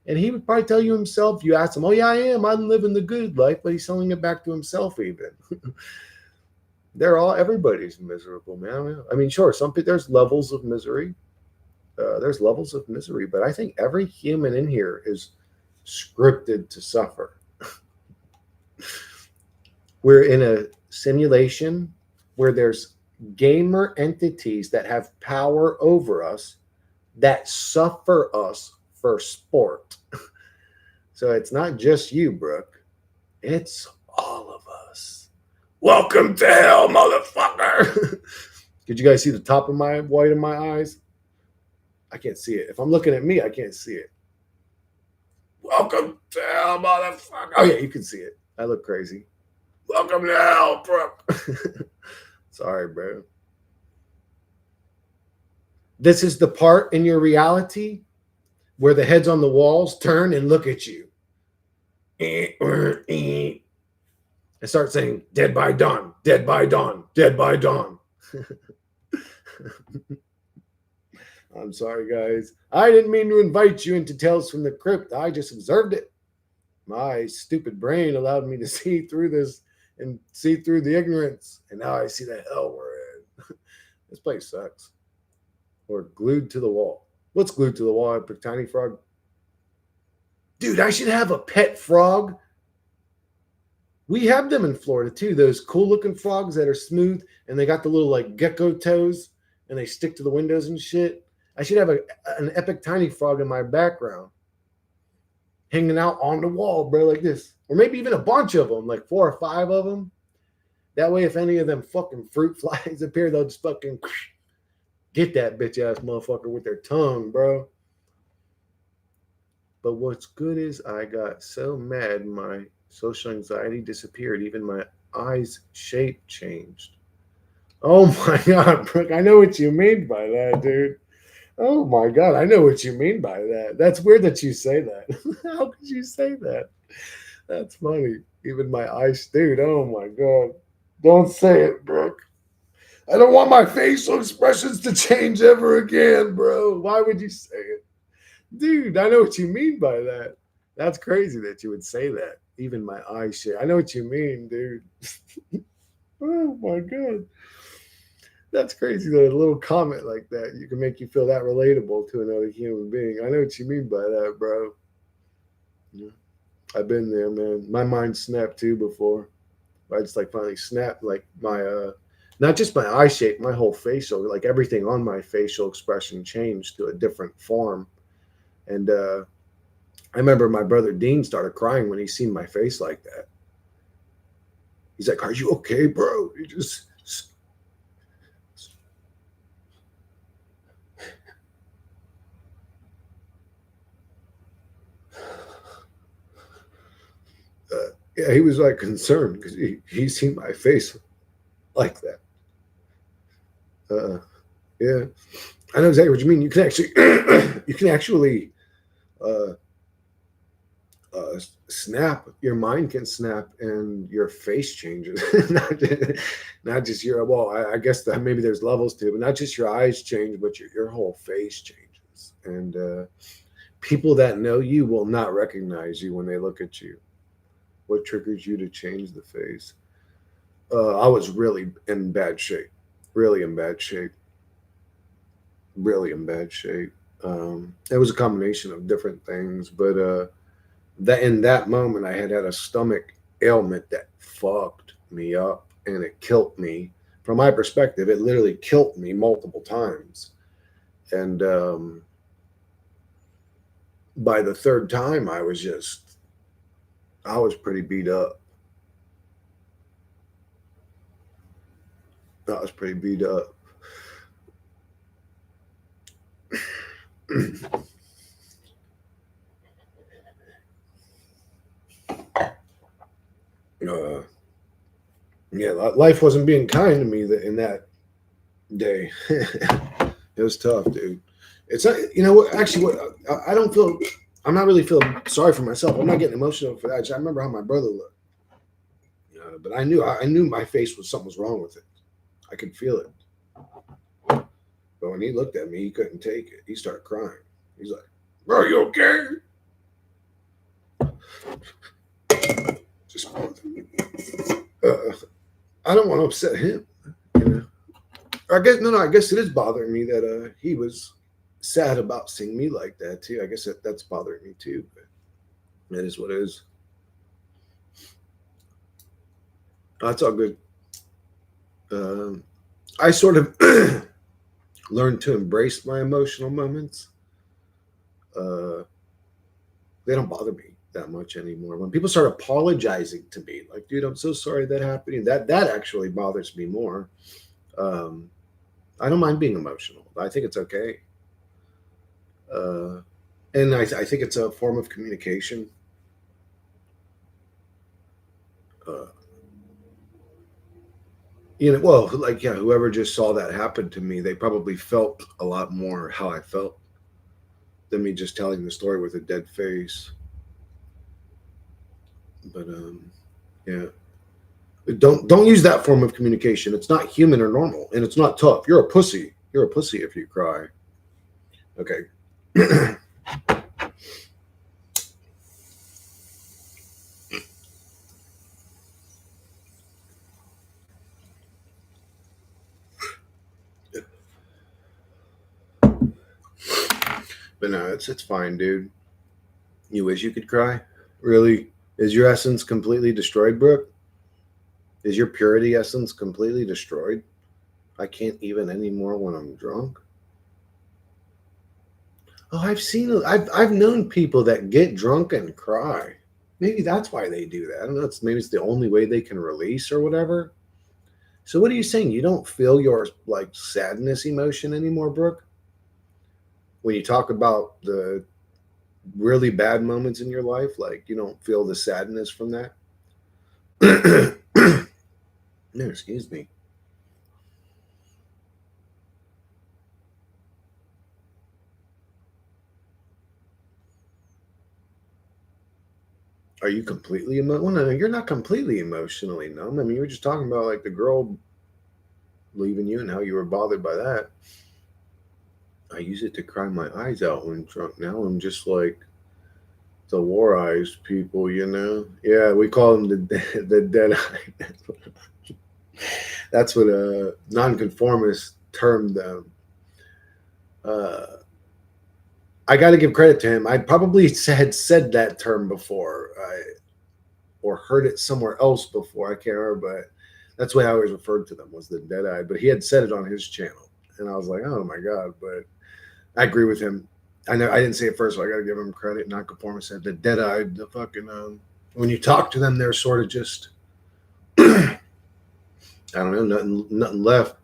A: And he would probably tell you himself, you ask him, oh yeah, I am. I'm living the good life, but he's selling it back to himself even. Everybody's miserable, man. I mean, sure, there's levels of misery. But I think every human in here is scripted to suffer. We're in a simulation where there's gamer entities that have power over us that suffer us for sport. So it's not just you, Brooke. It's all of us. Welcome to hell, motherfucker. Did you guys see the top of my white in my eyes? I can't see it. If I'm looking at me, I can't see it. Welcome to hell, motherfucker. Oh yeah, you can see it. I look crazy. Welcome to hell, bro. Sorry, bro. This is the part in your reality where the heads on the walls turn and look at you. And start saying, dead by dawn, dead by dawn, dead by dawn. I'm sorry, guys. I didn't mean to invite you into Tales from the Crypt. I just observed it. My stupid brain allowed me to see through this and see through the ignorance. And now I see the hell we're in. This place sucks. Or glued to the wall. What's glued to the wall? A tiny frog? Dude, I should have a pet frog. We have them in Florida too. Those cool looking frogs that are smooth and they got the little like gecko toes and they stick to the windows and shit. I should have an epic tiny frog in my background hanging out on the wall, bro, like this. Or maybe even a bunch of them, like 4 or 5 of them. That way, if any of them fucking fruit flies appear, they'll just fucking get that bitch ass motherfucker with their tongue, bro. But what's good is I got so mad my social anxiety disappeared. Even my eyes' shape changed. Oh my god, Brooke, I know what you mean by that, dude. Oh my god, I know what you mean by that. That's weird that you say that. How could you say that? That's funny. Even my eyes, dude. Oh my god. Don't say it, Brooke. I don't want my facial expressions to change ever again, bro. Why would you say it? Dude, I know what you mean by that. That's crazy that you would say that. Even my eyes shit. I know what you mean, dude. Oh my god. That's crazy that a little comment like that you can make you feel that relatable to another human being. I know what you mean by that, bro. Yeah. I've been there, man. My mind snapped too before. I just like finally snapped like my not just my eye shape, my whole facial, like everything on my facial expression changed to a different form. And I remember my brother Dean started crying when he seen my face like that. He's like, "Are you okay, bro? You just yeah." He was like concerned because he seen my face like that. Yeah, I know exactly what you mean. You can actually you can actually uh, snap. Your mind can snap, and your face changes. Not just your. Well, I guess that maybe there's levels to it, but not just your eyes change, but your whole face changes. And people that know you will not recognize you when they look at you. What triggers you to change the face? I was really in bad shape. Really in bad shape. Really in bad shape. It was a combination of different things, but that in that moment I had a stomach ailment that fucked me up and it killed me. From my perspective, it literally killed me multiple times. And by the third time, I was pretty beat up. I was pretty beat up. uh, yeah, life wasn't being kind to me in that day. It was tough, dude. It's not, you know what? Actually, what I don't feel, I'm not really feeling sorry for myself. I'm not getting emotional for that. I remember how my brother looked, but I knew my face was something was wrong with it. I could feel it. But when he looked at me, he couldn't take it. He started crying. He's like, "Bro, you okay?" Just I don't want to upset him. You know, I guess no. I guess it is bothering me that he was sad about seeing me like that too. I guess that's bothering me too. But it is what it is. That's all good. Um, I sort of learned to embrace my emotional moments. Uh, they don't bother me that much anymore. When people start apologizing to me, like, "Dude, I'm so sorry that happened," that actually bothers me more. Um, I don't mind being emotional. I think it's okay, uh, and I think it's a form of communication. Uh, Well, like, yeah, whoever just saw that happen to me, they probably felt a lot more how I felt than me just telling the story with a dead face. But yeah, don't use that form of communication. It's not human or normal, and it's not tough. You're a pussy. You're a pussy if you cry. Okay. But no, it's fine, dude. You wish you could cry? Really? Is your essence completely destroyed, Brooke? Is your purity essence completely destroyed? I can't even anymore when I'm drunk. Oh, I've known people that get drunk and cry. Maybe that's why they do that. I don't know. Maybe it's the only way they can release or whatever. So what are you saying? You don't feel your like sadness emotion anymore, Brooke? When you talk about the really bad moments in your life, like you don't feel the sadness from that? No, excuse me. Are you completely well, no, you're not completely emotionally numb. I mean, you were just talking about like the girl leaving you and how you were bothered by that. I use it to cry my eyes out when drunk. Now I'm just like the war eyes people, you know? Yeah, we call them the dead eye. That's what a nonconformist termed them. Uh, I got to give credit to him. I probably had said that term before, or heard it somewhere else before. I can't remember, but that's the way I always referred to them was the dead eye. But he had said it on his channel, and I was like, oh my god! But I agree with him. I know I didn't say it first, so I got to give him credit. Nonconformist said the dead eye. The fucking when you talk to them, they're sort of just I don't know, nothing left.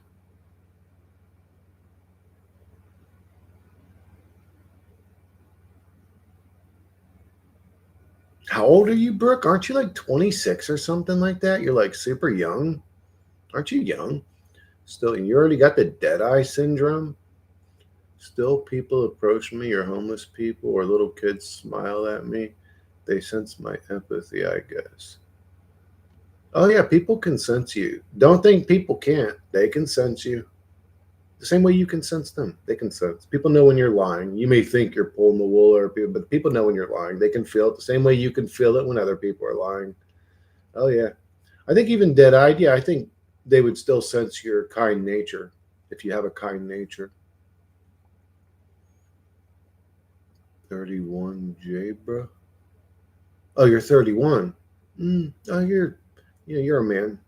A: How old are you, Brooke? Aren't you like 26 or something like that? You're like super young. Aren't you young? Still, you already got the dead eye syndrome. Still, people approach me, or homeless people, or little kids smile at me. They sense my empathy, I guess. Oh, yeah, people can sense you. Don't think people can't. They can sense you. The same way you can sense them. They can sense. People know when you're lying. You may think you're pulling the wool, but people know when you're lying. They can feel it the same way you can feel it when other people are lying. Oh, yeah. I think even dead eyed, yeah, I think they would still sense your kind nature if you have a kind nature. 31 J, bro. Oh, you're 31. Oh, you're a man.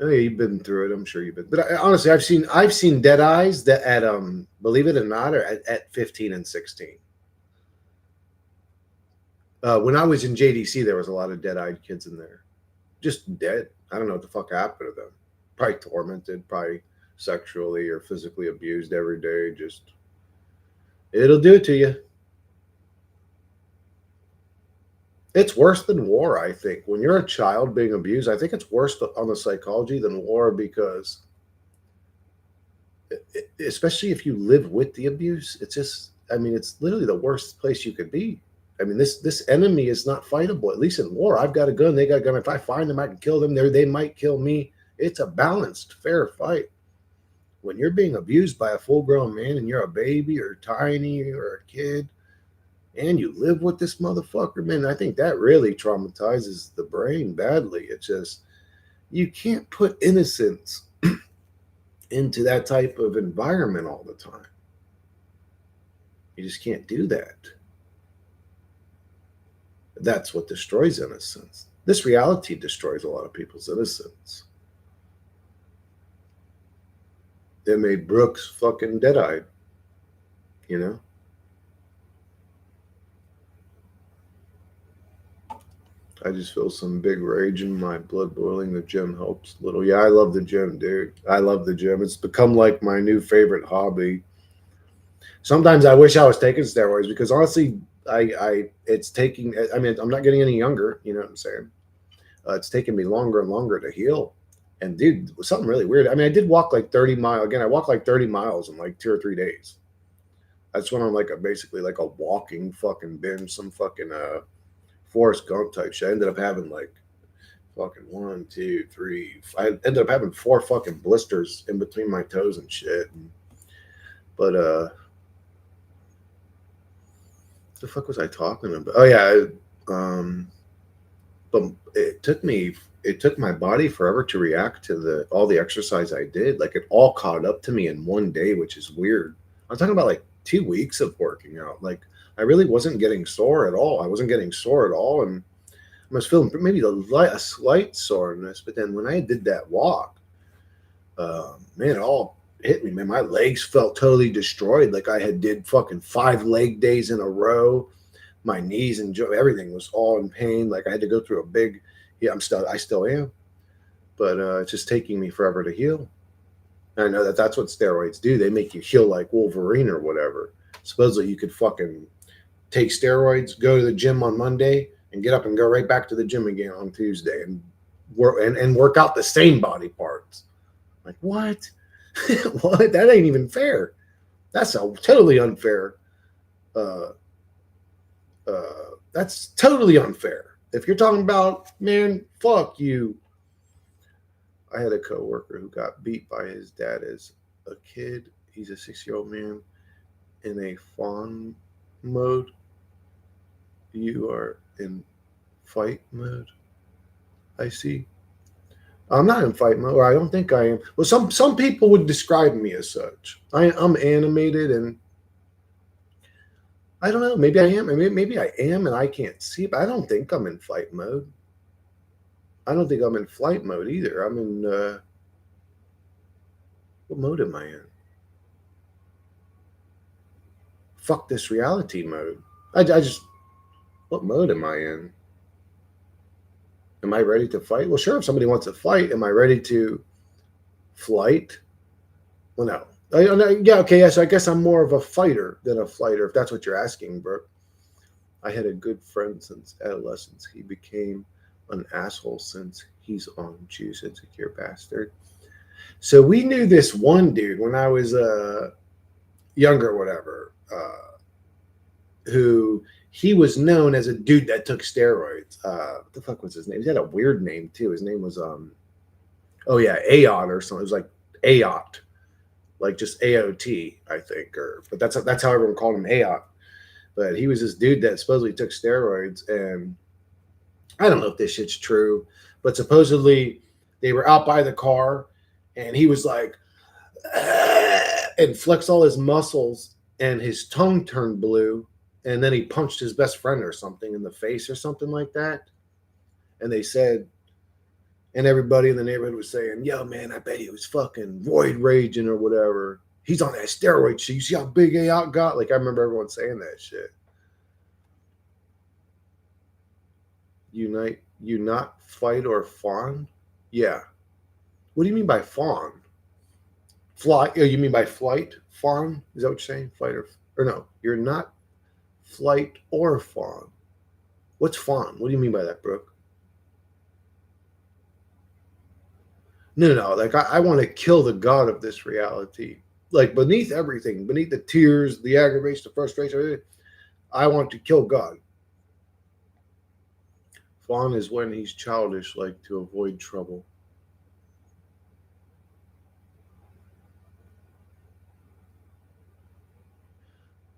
A: Oh, yeah, you've been through it. I'm sure you've been. But honestly, I've seen dead eyes that at believe it or not, are at 15 and 16. When I was in JDC, there was a lot of dead eyed kids in there, just dead. I don't know what the fuck happened to them. Probably tormented, probably sexually or physically abused every day. Just it'll do it to you. It's worse than war, I think. When you're a child being abused, I think it's worse on the psychology than war because, especially if you live with the abuse, it's just, I mean, it's literally the worst place you could be. I mean, this enemy is not fightable. At least in war, I've got a gun, they got a gun. If I find them, I can kill them. They might kill me. It's a balanced, fair fight. When you're being abused by a full grown man and you're a baby or tiny or a kid, and you live with this motherfucker, man, I think that really traumatizes the brain badly. It's just, you can't put innocence into that type of environment all the time. You just can't do that. That's what destroys innocence. This reality destroys a lot of people's innocence. They made Brooks fucking dead eyed, you know? I just feel some big rage in my blood boiling. The gym helps a little. Yeah, I love the gym, dude. I love the gym. It's become like my new favorite hobby. Sometimes I wish I was taking steroids because honestly, it's taking. I mean, I'm not getting any younger. You know what I'm saying? It's taking me longer and longer to heal. And dude, it was something really weird. I mean, I did walk like 30 miles. Again, I walked like 30 miles in like 2 or 3 days. I just went on like a basically like a walking fucking binge, some fucking Forrest Gump type shit. I ended up having like fucking one, two, three. I ended up having 4 fucking blisters in between my toes and shit. But the fuck was I talking about? Oh yeah, but it took my body forever to react to the all the exercise I did. Like it all caught up to me in one day, which is weird. I'm talking about like 2 weeks of working out. Like I really wasn't getting sore at all. I wasn't getting sore at all, and I was feeling maybe a slight soreness. But then when I did that walk, man, it all hit me, man. My legs felt totally destroyed. Like I had did fucking 5 leg days in a row. My knees and everything was all in pain. Like I had to go through a big, yeah, I still am, but it's just taking me forever to heal. And I know that that's what steroids do. They make you heal like Wolverine or whatever. Supposedly you could fucking take steroids, go to the gym on Monday, and get up and go right back to the gym again on Tuesday and work out the same body parts. Like what? What? That ain't even fair. That's totally unfair. Uh, that's totally unfair. If you're talking about, man, fuck you. I had a coworker who got beat by his dad as a kid. He's a 6-year-old man in a fawn mode. You are in fight mode. I see. I'm not in fight mode, or I don't think I am. Well, some people would describe me as such. I'm animated, and I don't know. Maybe I am. Maybe I am, and I can't see. But I don't think I'm in fight mode. I don't think I'm in flight mode either. I'm in what mode am I in? Fuck this reality mode. I just what mode am I in? Am I ready to fight? Well, sure. If somebody wants to fight, am I ready to flight? Well, no. Yeah, okay. Yeah, so I guess I'm more of a fighter than a flighter, if that's what you're asking, Brooke. I had a good friend since adolescence. He became an asshole since he's on juice, insecure bastard. So we knew this one dude when I was younger, whatever, who he was known as a dude that took steroids. What the fuck was his name? He had a weird name too. His name was oh yeah, Aot or something. It was like Aot, like just AOT, I think, or but that's how everyone called him Aot. But he was this dude that supposedly took steroids, and I don't know if this shit's true, but supposedly they were out by the car, and he was like, and flexed all his muscles, and his tongue turned blue, and then he punched his best friend or something in the face or something like that. And they said, and everybody in the neighborhood was saying, yo, man, I bet he was fucking void raging or whatever. He's on that steroid shit. You see how big Aot got? Like, I remember everyone saying that shit. You not fight or fawn? Yeah. What do you mean by fawn? Fly? Oh, you mean by flight? Fawn? Is that what you're saying? Fight or no? You're not flight or fawn. What's fawn? What do you mean by that, Brooke? No. Like I want to kill the god of this reality. Like beneath everything, beneath the tears, the aggravation, the frustration, everything, I want to kill God. Fawn is when he's childish, like to avoid trouble.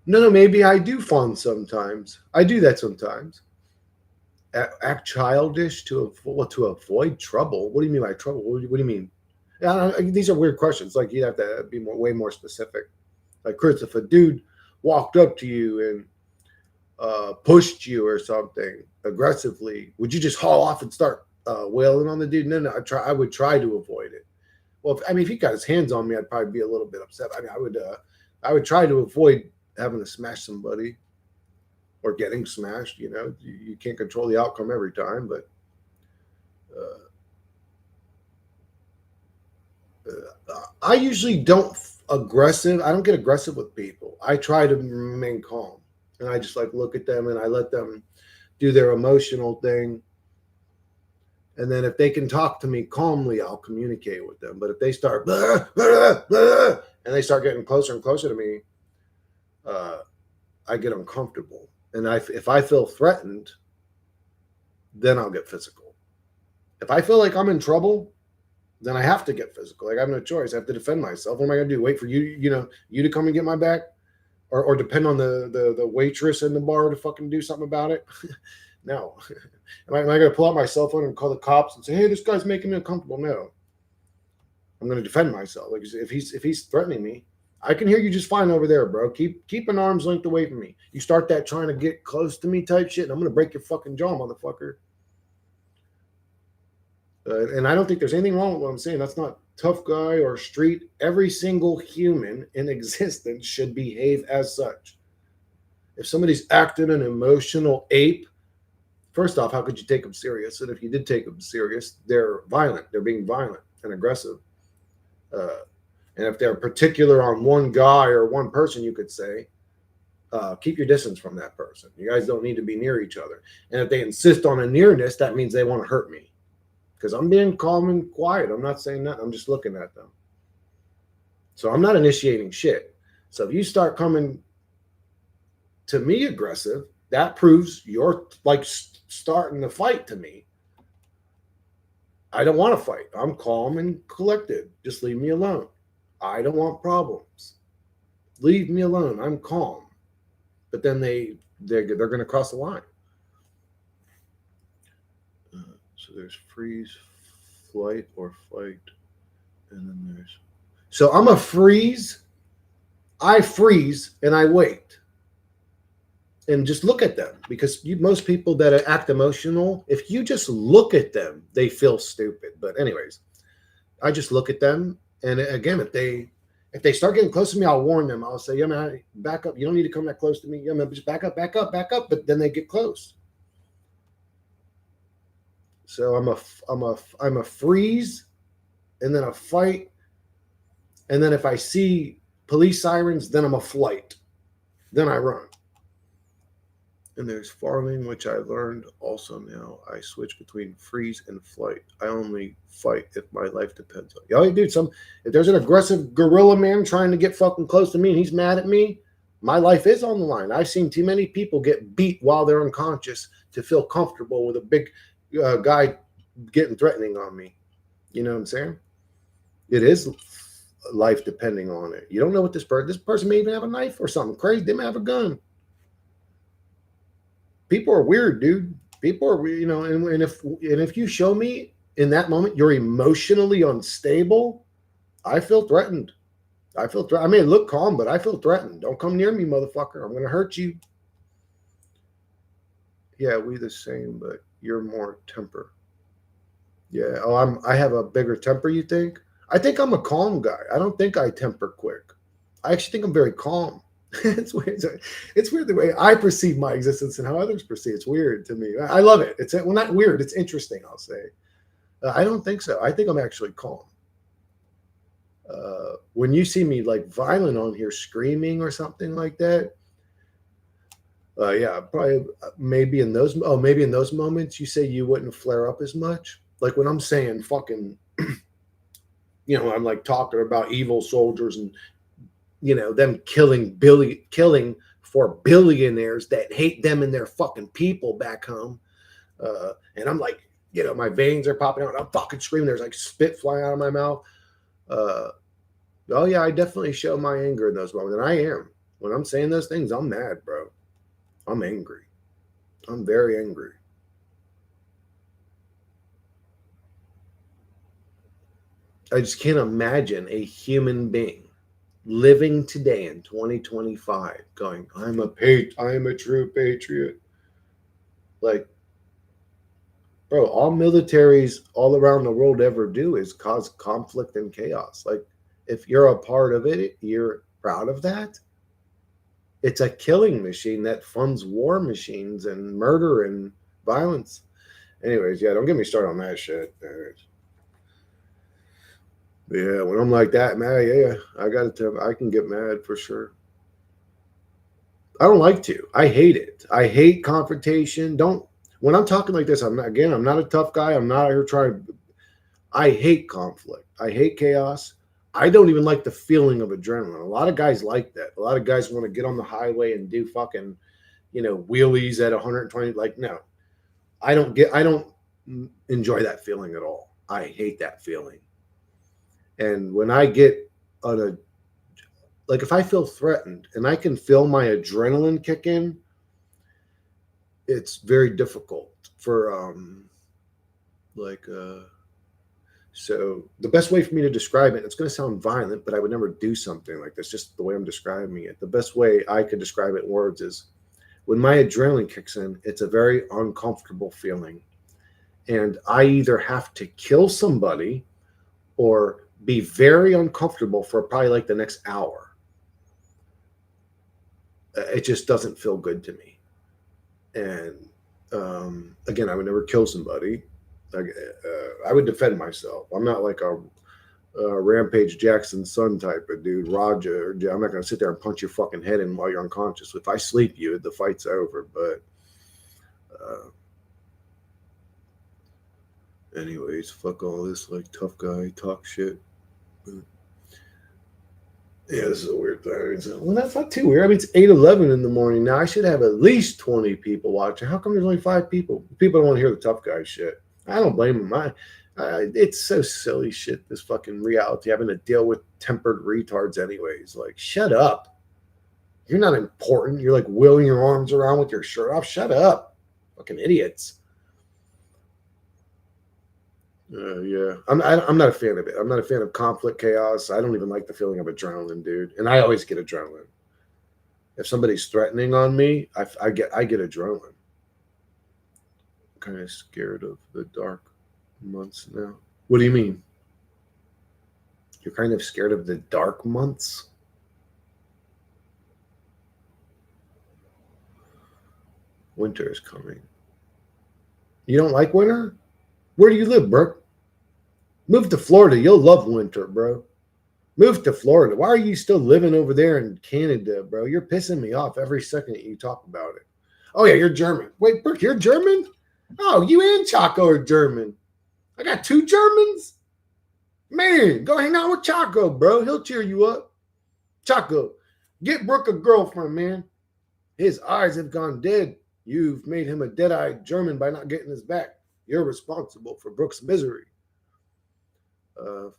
A: No, maybe I do fawn sometimes. I do that sometimes. Act childish to avoid trouble. What do you mean by trouble? What do you mean? These are weird questions. Like you'd have to be way more specific. Like Chris, if a dude walked up to you and pushed you or something aggressively, would you just haul off and start wailing on the dude? No. I would try to avoid it. Well, if he got his hands on me, I'd probably be a little bit upset. I mean, I would try to avoid having to smash somebody or getting smashed. You know, you can't control the outcome every time, but I usually don't aggressive. I don't get aggressive with people. I try to remain calm, and I just like look at them and I let them do their emotional thing. And then if they can talk to me calmly, I'll communicate with them. But if they start blah, blah, blah, and they start getting closer and closer to me, I get uncomfortable. And if I feel threatened, then I'll get physical. If I feel like I'm in trouble, then I have to get physical. Like I have no choice. I have to defend myself. What am I gonna do? Wait for you to come and get my back? Or depend on the waitress in the bar to fucking do something about it? No. Am I going to pull out my cell phone and call the cops and say, hey, this guy's making me uncomfortable? No. I'm going to defend myself. Like if he's threatening me, I can hear you just fine over there, bro. Keep an arm's length away from me. You start that trying to get close to me type shit, and I'm going to break your fucking jaw, motherfucker. And I don't think there's anything wrong with what I'm saying. That's not tough guy or street. Every single human in existence should behave as such. If somebody's acting an emotional ape, first off, how could you take them serious? And if you did take them serious, they're violent. They're being violent and aggressive. And if they're particular on one guy or one person, you could say, keep your distance from that person. You guys don't need to be near each other. And if they insist on a nearness, that means they want to hurt me. Because I'm being calm and quiet. I'm not saying that. I'm just looking at them. So I'm not initiating shit. So if you start coming to me aggressive, that proves you're like starting to fight to me. I don't want to fight. I'm calm and collected. Just leave me alone. I don't want problems. Leave me alone. I'm calm. But then they're going to cross the line. So there's freeze, flight, or fight. And then there's... So I'm a freeze. I freeze and I wait. And just look at them. Because most people that act emotional, if you just look at them, they feel stupid. But anyways, I just look at them. And again, if they start getting close to me, I'll warn them. I'll say, yeah, man, back up. You don't need to come that close to me. Yeah, man, just back up. But then they get close. So I'm a freeze, and then a fight, and then if I see police sirens, then I'm a flight, then I run. And there's farming, which I learned also now. I switch between freeze and flight. I only fight if my life depends on it. Yeah, dude, if there's an aggressive gorilla man trying to get fucking close to me and he's mad at me, my life is on the line. I've seen too many people get beat while they're unconscious to feel comfortable with a big guy getting threatening on me. You know what I'm saying? It is life depending on it. You don't know what this person may even have a knife or something crazy. They may have a gun. People are weird, dude. People are weird, and if you show me in that moment you're emotionally unstable, I feel threatened. I may look calm, but I feel threatened. Don't come near me, motherfucker. I'm gonna hurt you. Yeah, we the same, but you're more temper. Yeah. Oh, I have a bigger temper, you think? I think I'm a calm guy. I don't think I temper quick. I actually think I'm very calm. It's weird. It's weird the way I perceive my existence and how others perceive. It's weird to me. I love it. It's not weird. It's interesting, I'll say. I don't think so. I think I'm actually calm. When you see me like violent on here, screaming or something like that, yeah, probably maybe in those moments you say you wouldn't flare up as much. Like when I'm saying fucking, I'm like talking about evil soldiers and them killing for billionaires that hate them and their fucking people back home. And I'm like, my veins are popping out. I'm fucking screaming. There's like spit flying out of my mouth. Oh yeah, I definitely show my anger in those moments. And I am. When I'm saying those things, I'm mad, bro. I'm angry. I'm very angry. I just can't imagine a human being living today in 2025 going, I am a true patriot. Like, bro, all militaries all around the world ever do is cause conflict and chaos. Like, if you're a part of it, you're proud of that. It's a killing machine that funds war machines and murder and violence. Anyways, yeah, don't get me started on that shit. Yeah, when I'm like that, man, yeah, I can get mad for sure. I don't like to. I hate it. I hate confrontation. When I'm talking like this, I'm not a tough guy. I'm not here trying. I hate conflict. I hate chaos. I don't even like the feeling of adrenaline. A lot of guys like that. A lot of guys want to get on the highway and do fucking, wheelies at 120. Like, no, I don't enjoy that feeling at all. I hate that feeling. And when I get on a, like, if I feel threatened and I can feel my adrenaline kick in, it's very difficult for, like, so the best way for me to describe it, it's going to sound violent, but I would never do something like this, just the way I'm describing it. The best way I could describe it in words is when my adrenaline kicks in, it's a very uncomfortable feeling. And I either have to kill somebody or be very uncomfortable for probably like the next hour. It just doesn't feel good to me. And again, I would never kill somebody. I would defend myself. I'm not like a Rampage Jackson's son type of dude, Roger. I'm not going to sit there and punch your fucking head in while you're unconscious. If I sleep you, the fight's over. But anyways, fuck all this like tough guy talk shit. Yeah, this is a weird thing. Well, that's not too weird. I mean, it's 8:11 in the morning now. I should have at least 20 people watching. How come there's only 5 people? People don't want to hear the tough guy shit. I don't blame them. It's so silly shit, this fucking reality, having to deal with tempered retards anyways. Like, shut up. You're not important. You're like wheeling your arms around with your shirt off. Shut up. Fucking idiots. Yeah, I'm not a fan of it. I'm not a fan of conflict, chaos. I don't even like the feeling of adrenaline, dude. And I always get adrenaline. If somebody's threatening on me, I get adrenaline. I'm kind of scared of the dark months now. What do you mean? You're kind of scared of the dark months? Winter is coming. You don't like winter? Where do you live, bro? Move to Florida. You'll love winter, bro. Move to Florida. Why are you still living over there in Canada, bro? You're pissing me off every second you talk about it. Oh, yeah, you're German. Wait, Brooke, you're German? Oh, you and Chaco are German. I got 2 Germans? Man, go hang out with Chaco, bro. He'll cheer you up. Chaco, get Brooke a girlfriend, man. His eyes have gone dead. You've made him a dead-eyed German by not getting his back. You're responsible for Brooke's misery.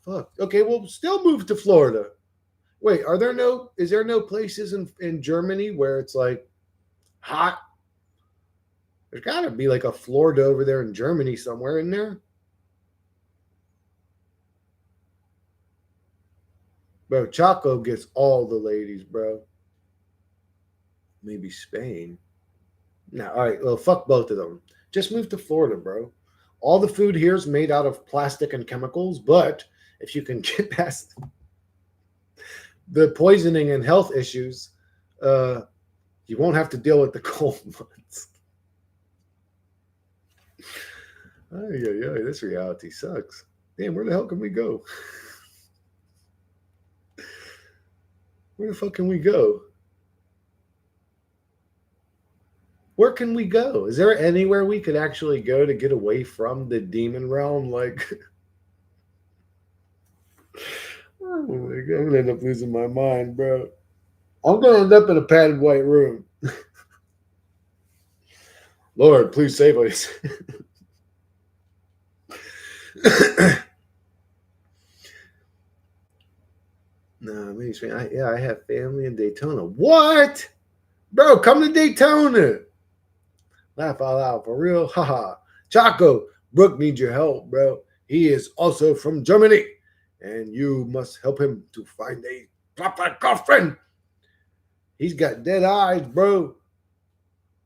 A: Fuck. Okay, well, still move to Florida. Wait, is there no places in Germany where it's like hot? There's got to be like a Florida over there in Germany somewhere in there. Bro, Chaco gets all the ladies, bro. Maybe Spain. No, all right, well, fuck both of them. Just move to Florida, bro. All the food here is made out of plastic and chemicals, but if you can get past the poisoning and health issues, you won't have to deal with the cold months. This reality sucks. Damn, where the hell can we go? Where the fuck can we go? Where can we go? Is there anywhere we could actually go to get away from the demon realm? Like, oh my God, I'm gonna end up losing my mind, bro. I'm gonna end up in a padded white room. Lord, please save us. No, I have family in Daytona. What? Bro, come to Daytona. Laugh out loud, for real. Haha. Chaco, Brooke needs your help, bro. He is also from Germany, and you must help him to find a proper girlfriend. He's got dead eyes, bro.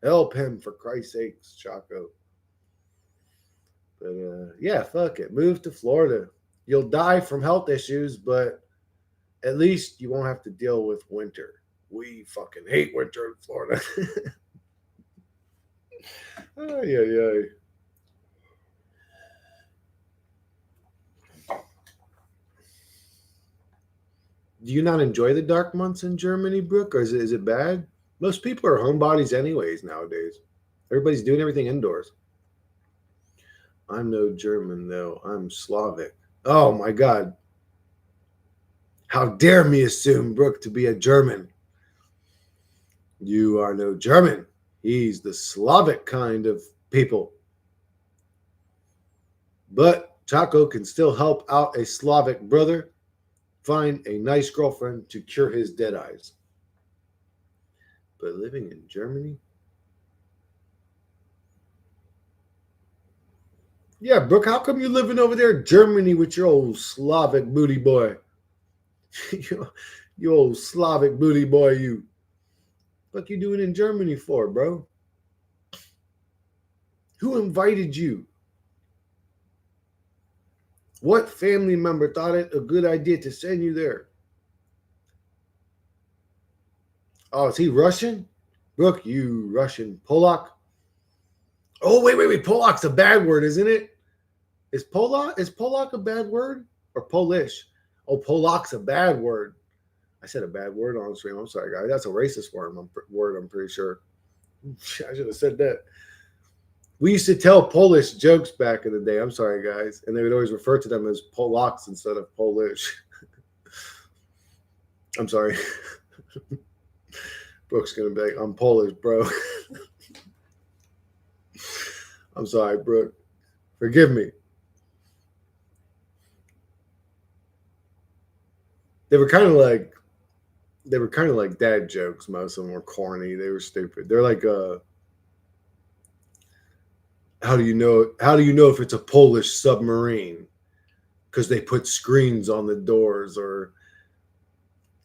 A: Help him, for Christ's sakes, Chaco. But yeah, fuck it. Move to Florida. You'll die from health issues, but at least you won't have to deal with winter. We fucking hate winter in Florida. Ay. Do you not enjoy the dark months in Germany, Brooke, or is it bad? Most people are homebodies anyways nowadays. Everybody's doing everything indoors. I'm no German, though. I'm Slavic. Oh my God. How dare me assume Brooke to be a German? You are no German. He's the Slavic kind of people. But Chaco can still help out a Slavic brother find a nice girlfriend to cure his dead eyes. But living in Germany? Yeah, Brooke, how come you living over there in Germany with your old Slavic booty boy? you old Slavic booty boy, you. What you doing in Germany for, bro? Who invited you? What family member thought it a good idea to send you there? Oh, is he Russian? Brooke, you Russian Polak? Oh, wait. Polak's a bad word, isn't it? Is Polak a bad word? Or Polish? Oh, Polak's a bad word. I said a bad word on stream. I'm sorry, guys. That's a racist word, I'm pretty sure. I should have said that. We used to tell Polish jokes back in the day. I'm sorry, guys. And they would always refer to them as Polacks instead of Polish. I'm sorry. Brooke's going to be like, I'm Polish, bro. I'm sorry, Brooke. Forgive me. They were kind of like dad jokes. Most of them were corny. They were stupid. They're like how do you know if it's a Polish submarine? Because they put screens on the doors. Or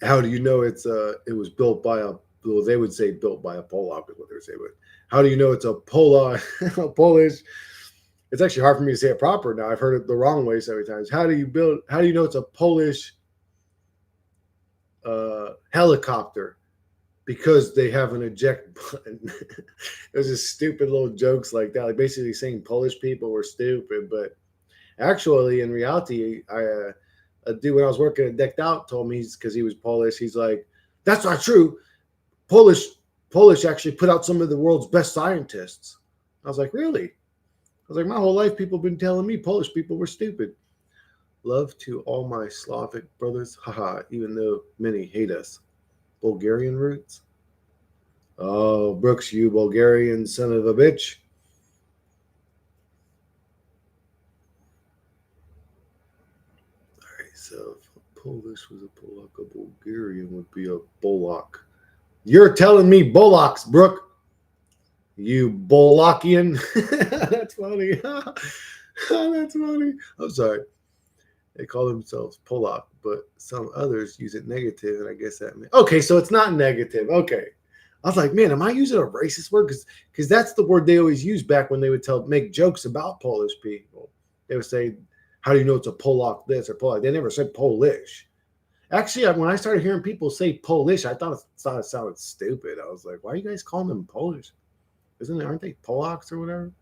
A: how do you know it was built by a, well, they would say built by a Polak is what they would say, but how do you know it's a Polish? It's actually hard for me to say it proper now. I've heard it the wrong way so many times. How do you know it's a Polish helicopter? Because they have an eject button. There's just stupid little jokes like that, like basically saying Polish people were stupid. But actually, in reality, a dude when I was working at Decked Out told me, because he was Polish, he's like, that's not true. Polish actually put out some of the world's best scientists. I was like, really? I was like, my whole life people have been telling me Polish people were stupid. Love to all my Slavic brothers, haha, even though many hate us. Bulgarian roots? Oh, Brooks, you Bulgarian son of a bitch. All right, so if Polish was a Polak, a Bulgarian would be a Bolak. You're telling me Bolaks, Brooke. You Bolakian. That's funny. That's funny. I'm sorry. They call themselves Polak, but some others use it negative, and I guess that means okay. So it's not negative. Okay, I was like, man, am I using a racist word? Because that's the word they always use back when they would make jokes about Polish people. They would say, "How do you know it's a Polak this or Polak?" They never said Polish. Actually, when I started hearing people say Polish, I thought it sounded stupid. I was like, why are you guys calling them Polish? Aren't they Polacks or whatever?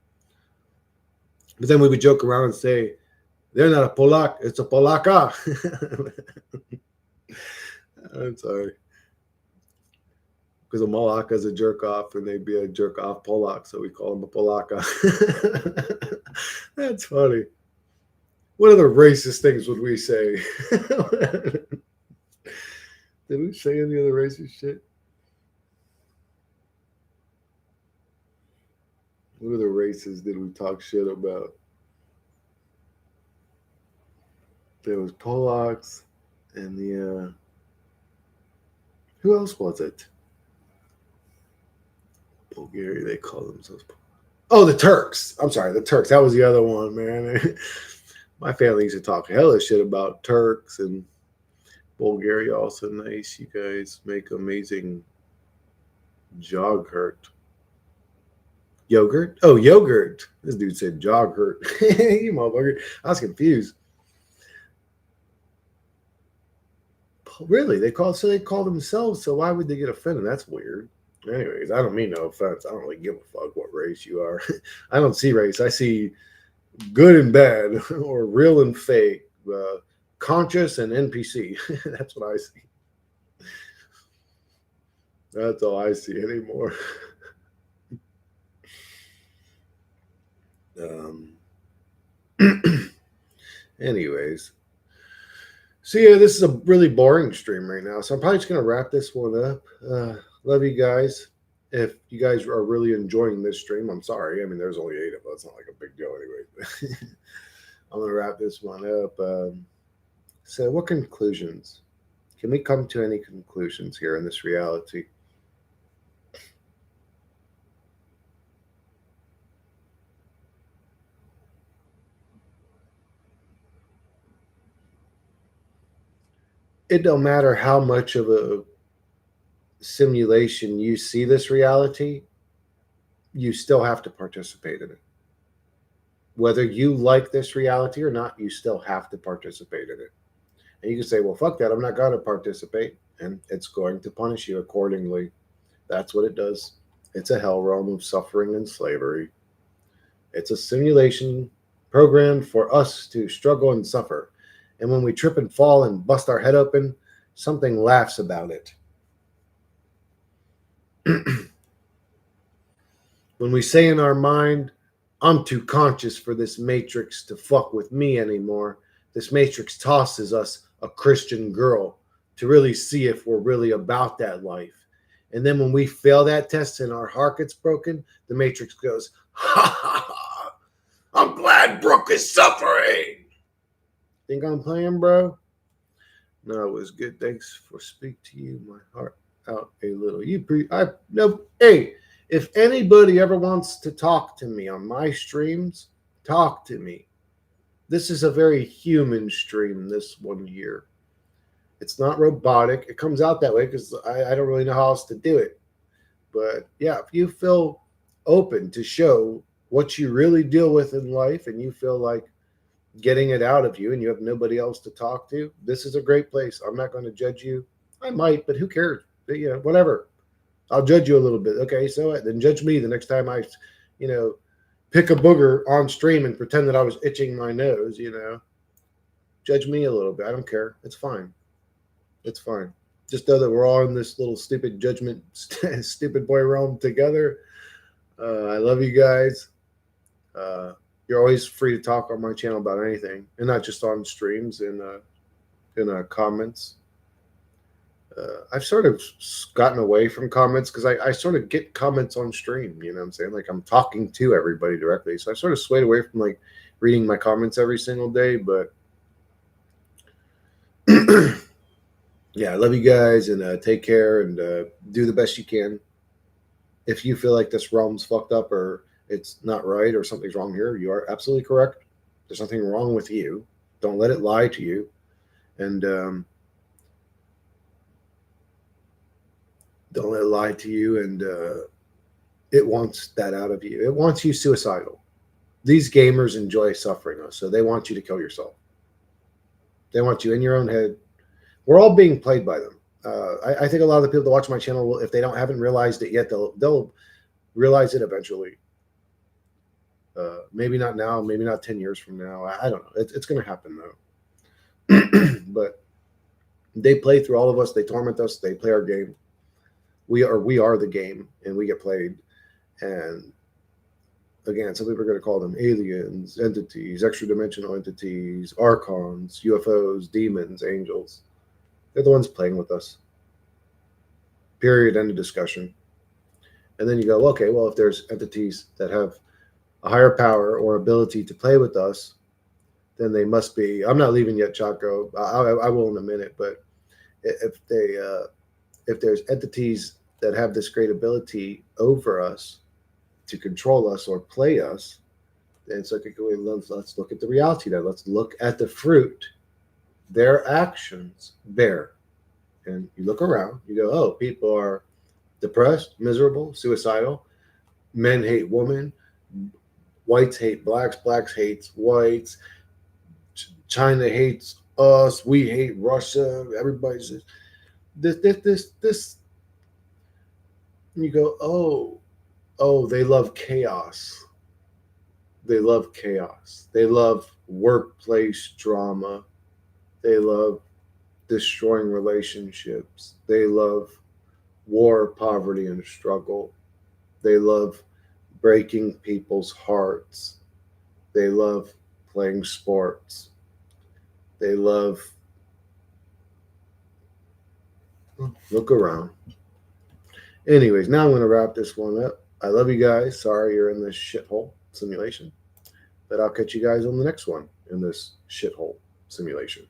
A: But then we would joke around and say, they're not a Polak, it's a Polaka. I'm sorry. Because a Malaka is a jerk off and they'd be a jerk off Polak, so we call them a Polaka. That's funny. What other racist things would we say? Did we say any other racist shit? What other races did we talk shit about? There was Polacks and the who else was it? Bulgaria, they call themselves. Oh, the Turks. I'm sorry, the Turks. That was the other one, man. My family used to talk hella shit about Turks and Bulgaria. Also nice. You guys make amazing yogurt. Yogurt? Oh, yogurt. This dude said joghurt. You motherfucker. I was confused. Really? They call themselves, so why would they get offended? That's weird. Anyways, I don't mean no offense. I don't really give a fuck what race you are. I don't see race. I see good and bad, or real and fake, conscious and NPC. That's what I see. That's all I see anymore. um, Anyways, so yeah, this is a really boring stream right now. So I'm probably just gonna wrap this one up. Love you guys. If you guys are really enjoying this stream, I'm sorry. I mean, there's only 8 of us. It's not like a big deal anyway. I'm gonna wrap this one up. So, what conclusions? Can we come to any conclusions here in this reality? It don't matter how much of a simulation you see this reality, you still have to participate in it. Whether you like this reality or not, you still have to participate in it. And you can say, well, fuck that, I'm not going to participate. And it's going to punish you accordingly. That's what it does. It's a hell realm of suffering and slavery. It's a simulation programmed for us to struggle and suffer. And when we trip and fall and bust our head open, something laughs about it. When we say in our mind, I'm too conscious for this matrix to fuck with me anymore, this matrix tosses us a Christian girl to really see if we're really about that life. And then when we fail that test and our heart gets broken, the matrix goes, ha ha ha, I'm glad Brooke is suffering. Think I'm playing, bro? No, it was good. Thanks for speak to you. My heart out a little. Hey, if anybody ever wants to talk to me on my streams, talk to me. This is a very human stream, this one here. It's not robotic. It comes out that way because I don't really know how else to do it. But yeah, if you feel open to show what you really deal with in life and you feel like getting it out of you and you have nobody else to talk to, this is a great place. I'm not going to judge you. I might, but who cares? But, whatever. I'll judge you a little bit. Okay, so then judge me the next time I, pick a booger on stream and pretend that I was itching my nose, Judge me a little bit. I don't care. It's fine. It's fine. Just know that we're all in this little stupid judgment, stupid boy realm together. I love you guys. You're always free to talk on my channel about anything, and not just on streams and in comments. I've sort of gotten away from comments because I sort of get comments on stream. You know what I'm saying? Like I'm talking to everybody directly, so I sort of swayed away from like reading my comments every single day. But yeah, I love you guys and take care and do the best you can. If you feel like this realm's fucked up or it's not right or something's wrong here, you are absolutely correct. There's nothing wrong with you. Don't let it lie to you. And don't let it lie to you. And it wants that out of you. It wants you suicidal. These gamers enjoy suffering us, so they want you to kill yourself. They want you in your own head. We're all being played by them. I think a lot of the people that watch my channel will, if they haven't realized it yet, they'll realize it eventually. Maybe not now, maybe not 10 years from now. I don't know. It's going to happen though. But they play through all of us. They torment us. They play our game. We are the game, and we get played. And again, some people are going to call them aliens, entities, extra dimensional entities, archons, UFOs, demons, angels. They're the ones playing with us. Period. End of discussion. And then you go, okay, well, if there's entities that have a higher power or ability to play with us, then they must be. I'm not leaving yet, Chaco. I will in a minute. But if there's entities that have this great ability over us to control us or play us, then it's like, let's look at the reality there. Let's look at the fruit their actions bear. And you look around, you go, oh, people are depressed, miserable, suicidal. Men hate women. Whites hate blacks. Blacks hate whites. China hates us. We hate Russia. Everybody's this. And you go, oh, they love chaos. They love chaos. They love workplace drama. They love destroying relationships. They love war, poverty, and struggle. They love breaking people's hearts. They love playing sports. They love, look around. Anyways, now I'm going to wrap this one up. I love you guys. Sorry you're in this shithole simulation. But I'll catch you guys on the next one in this shithole simulation.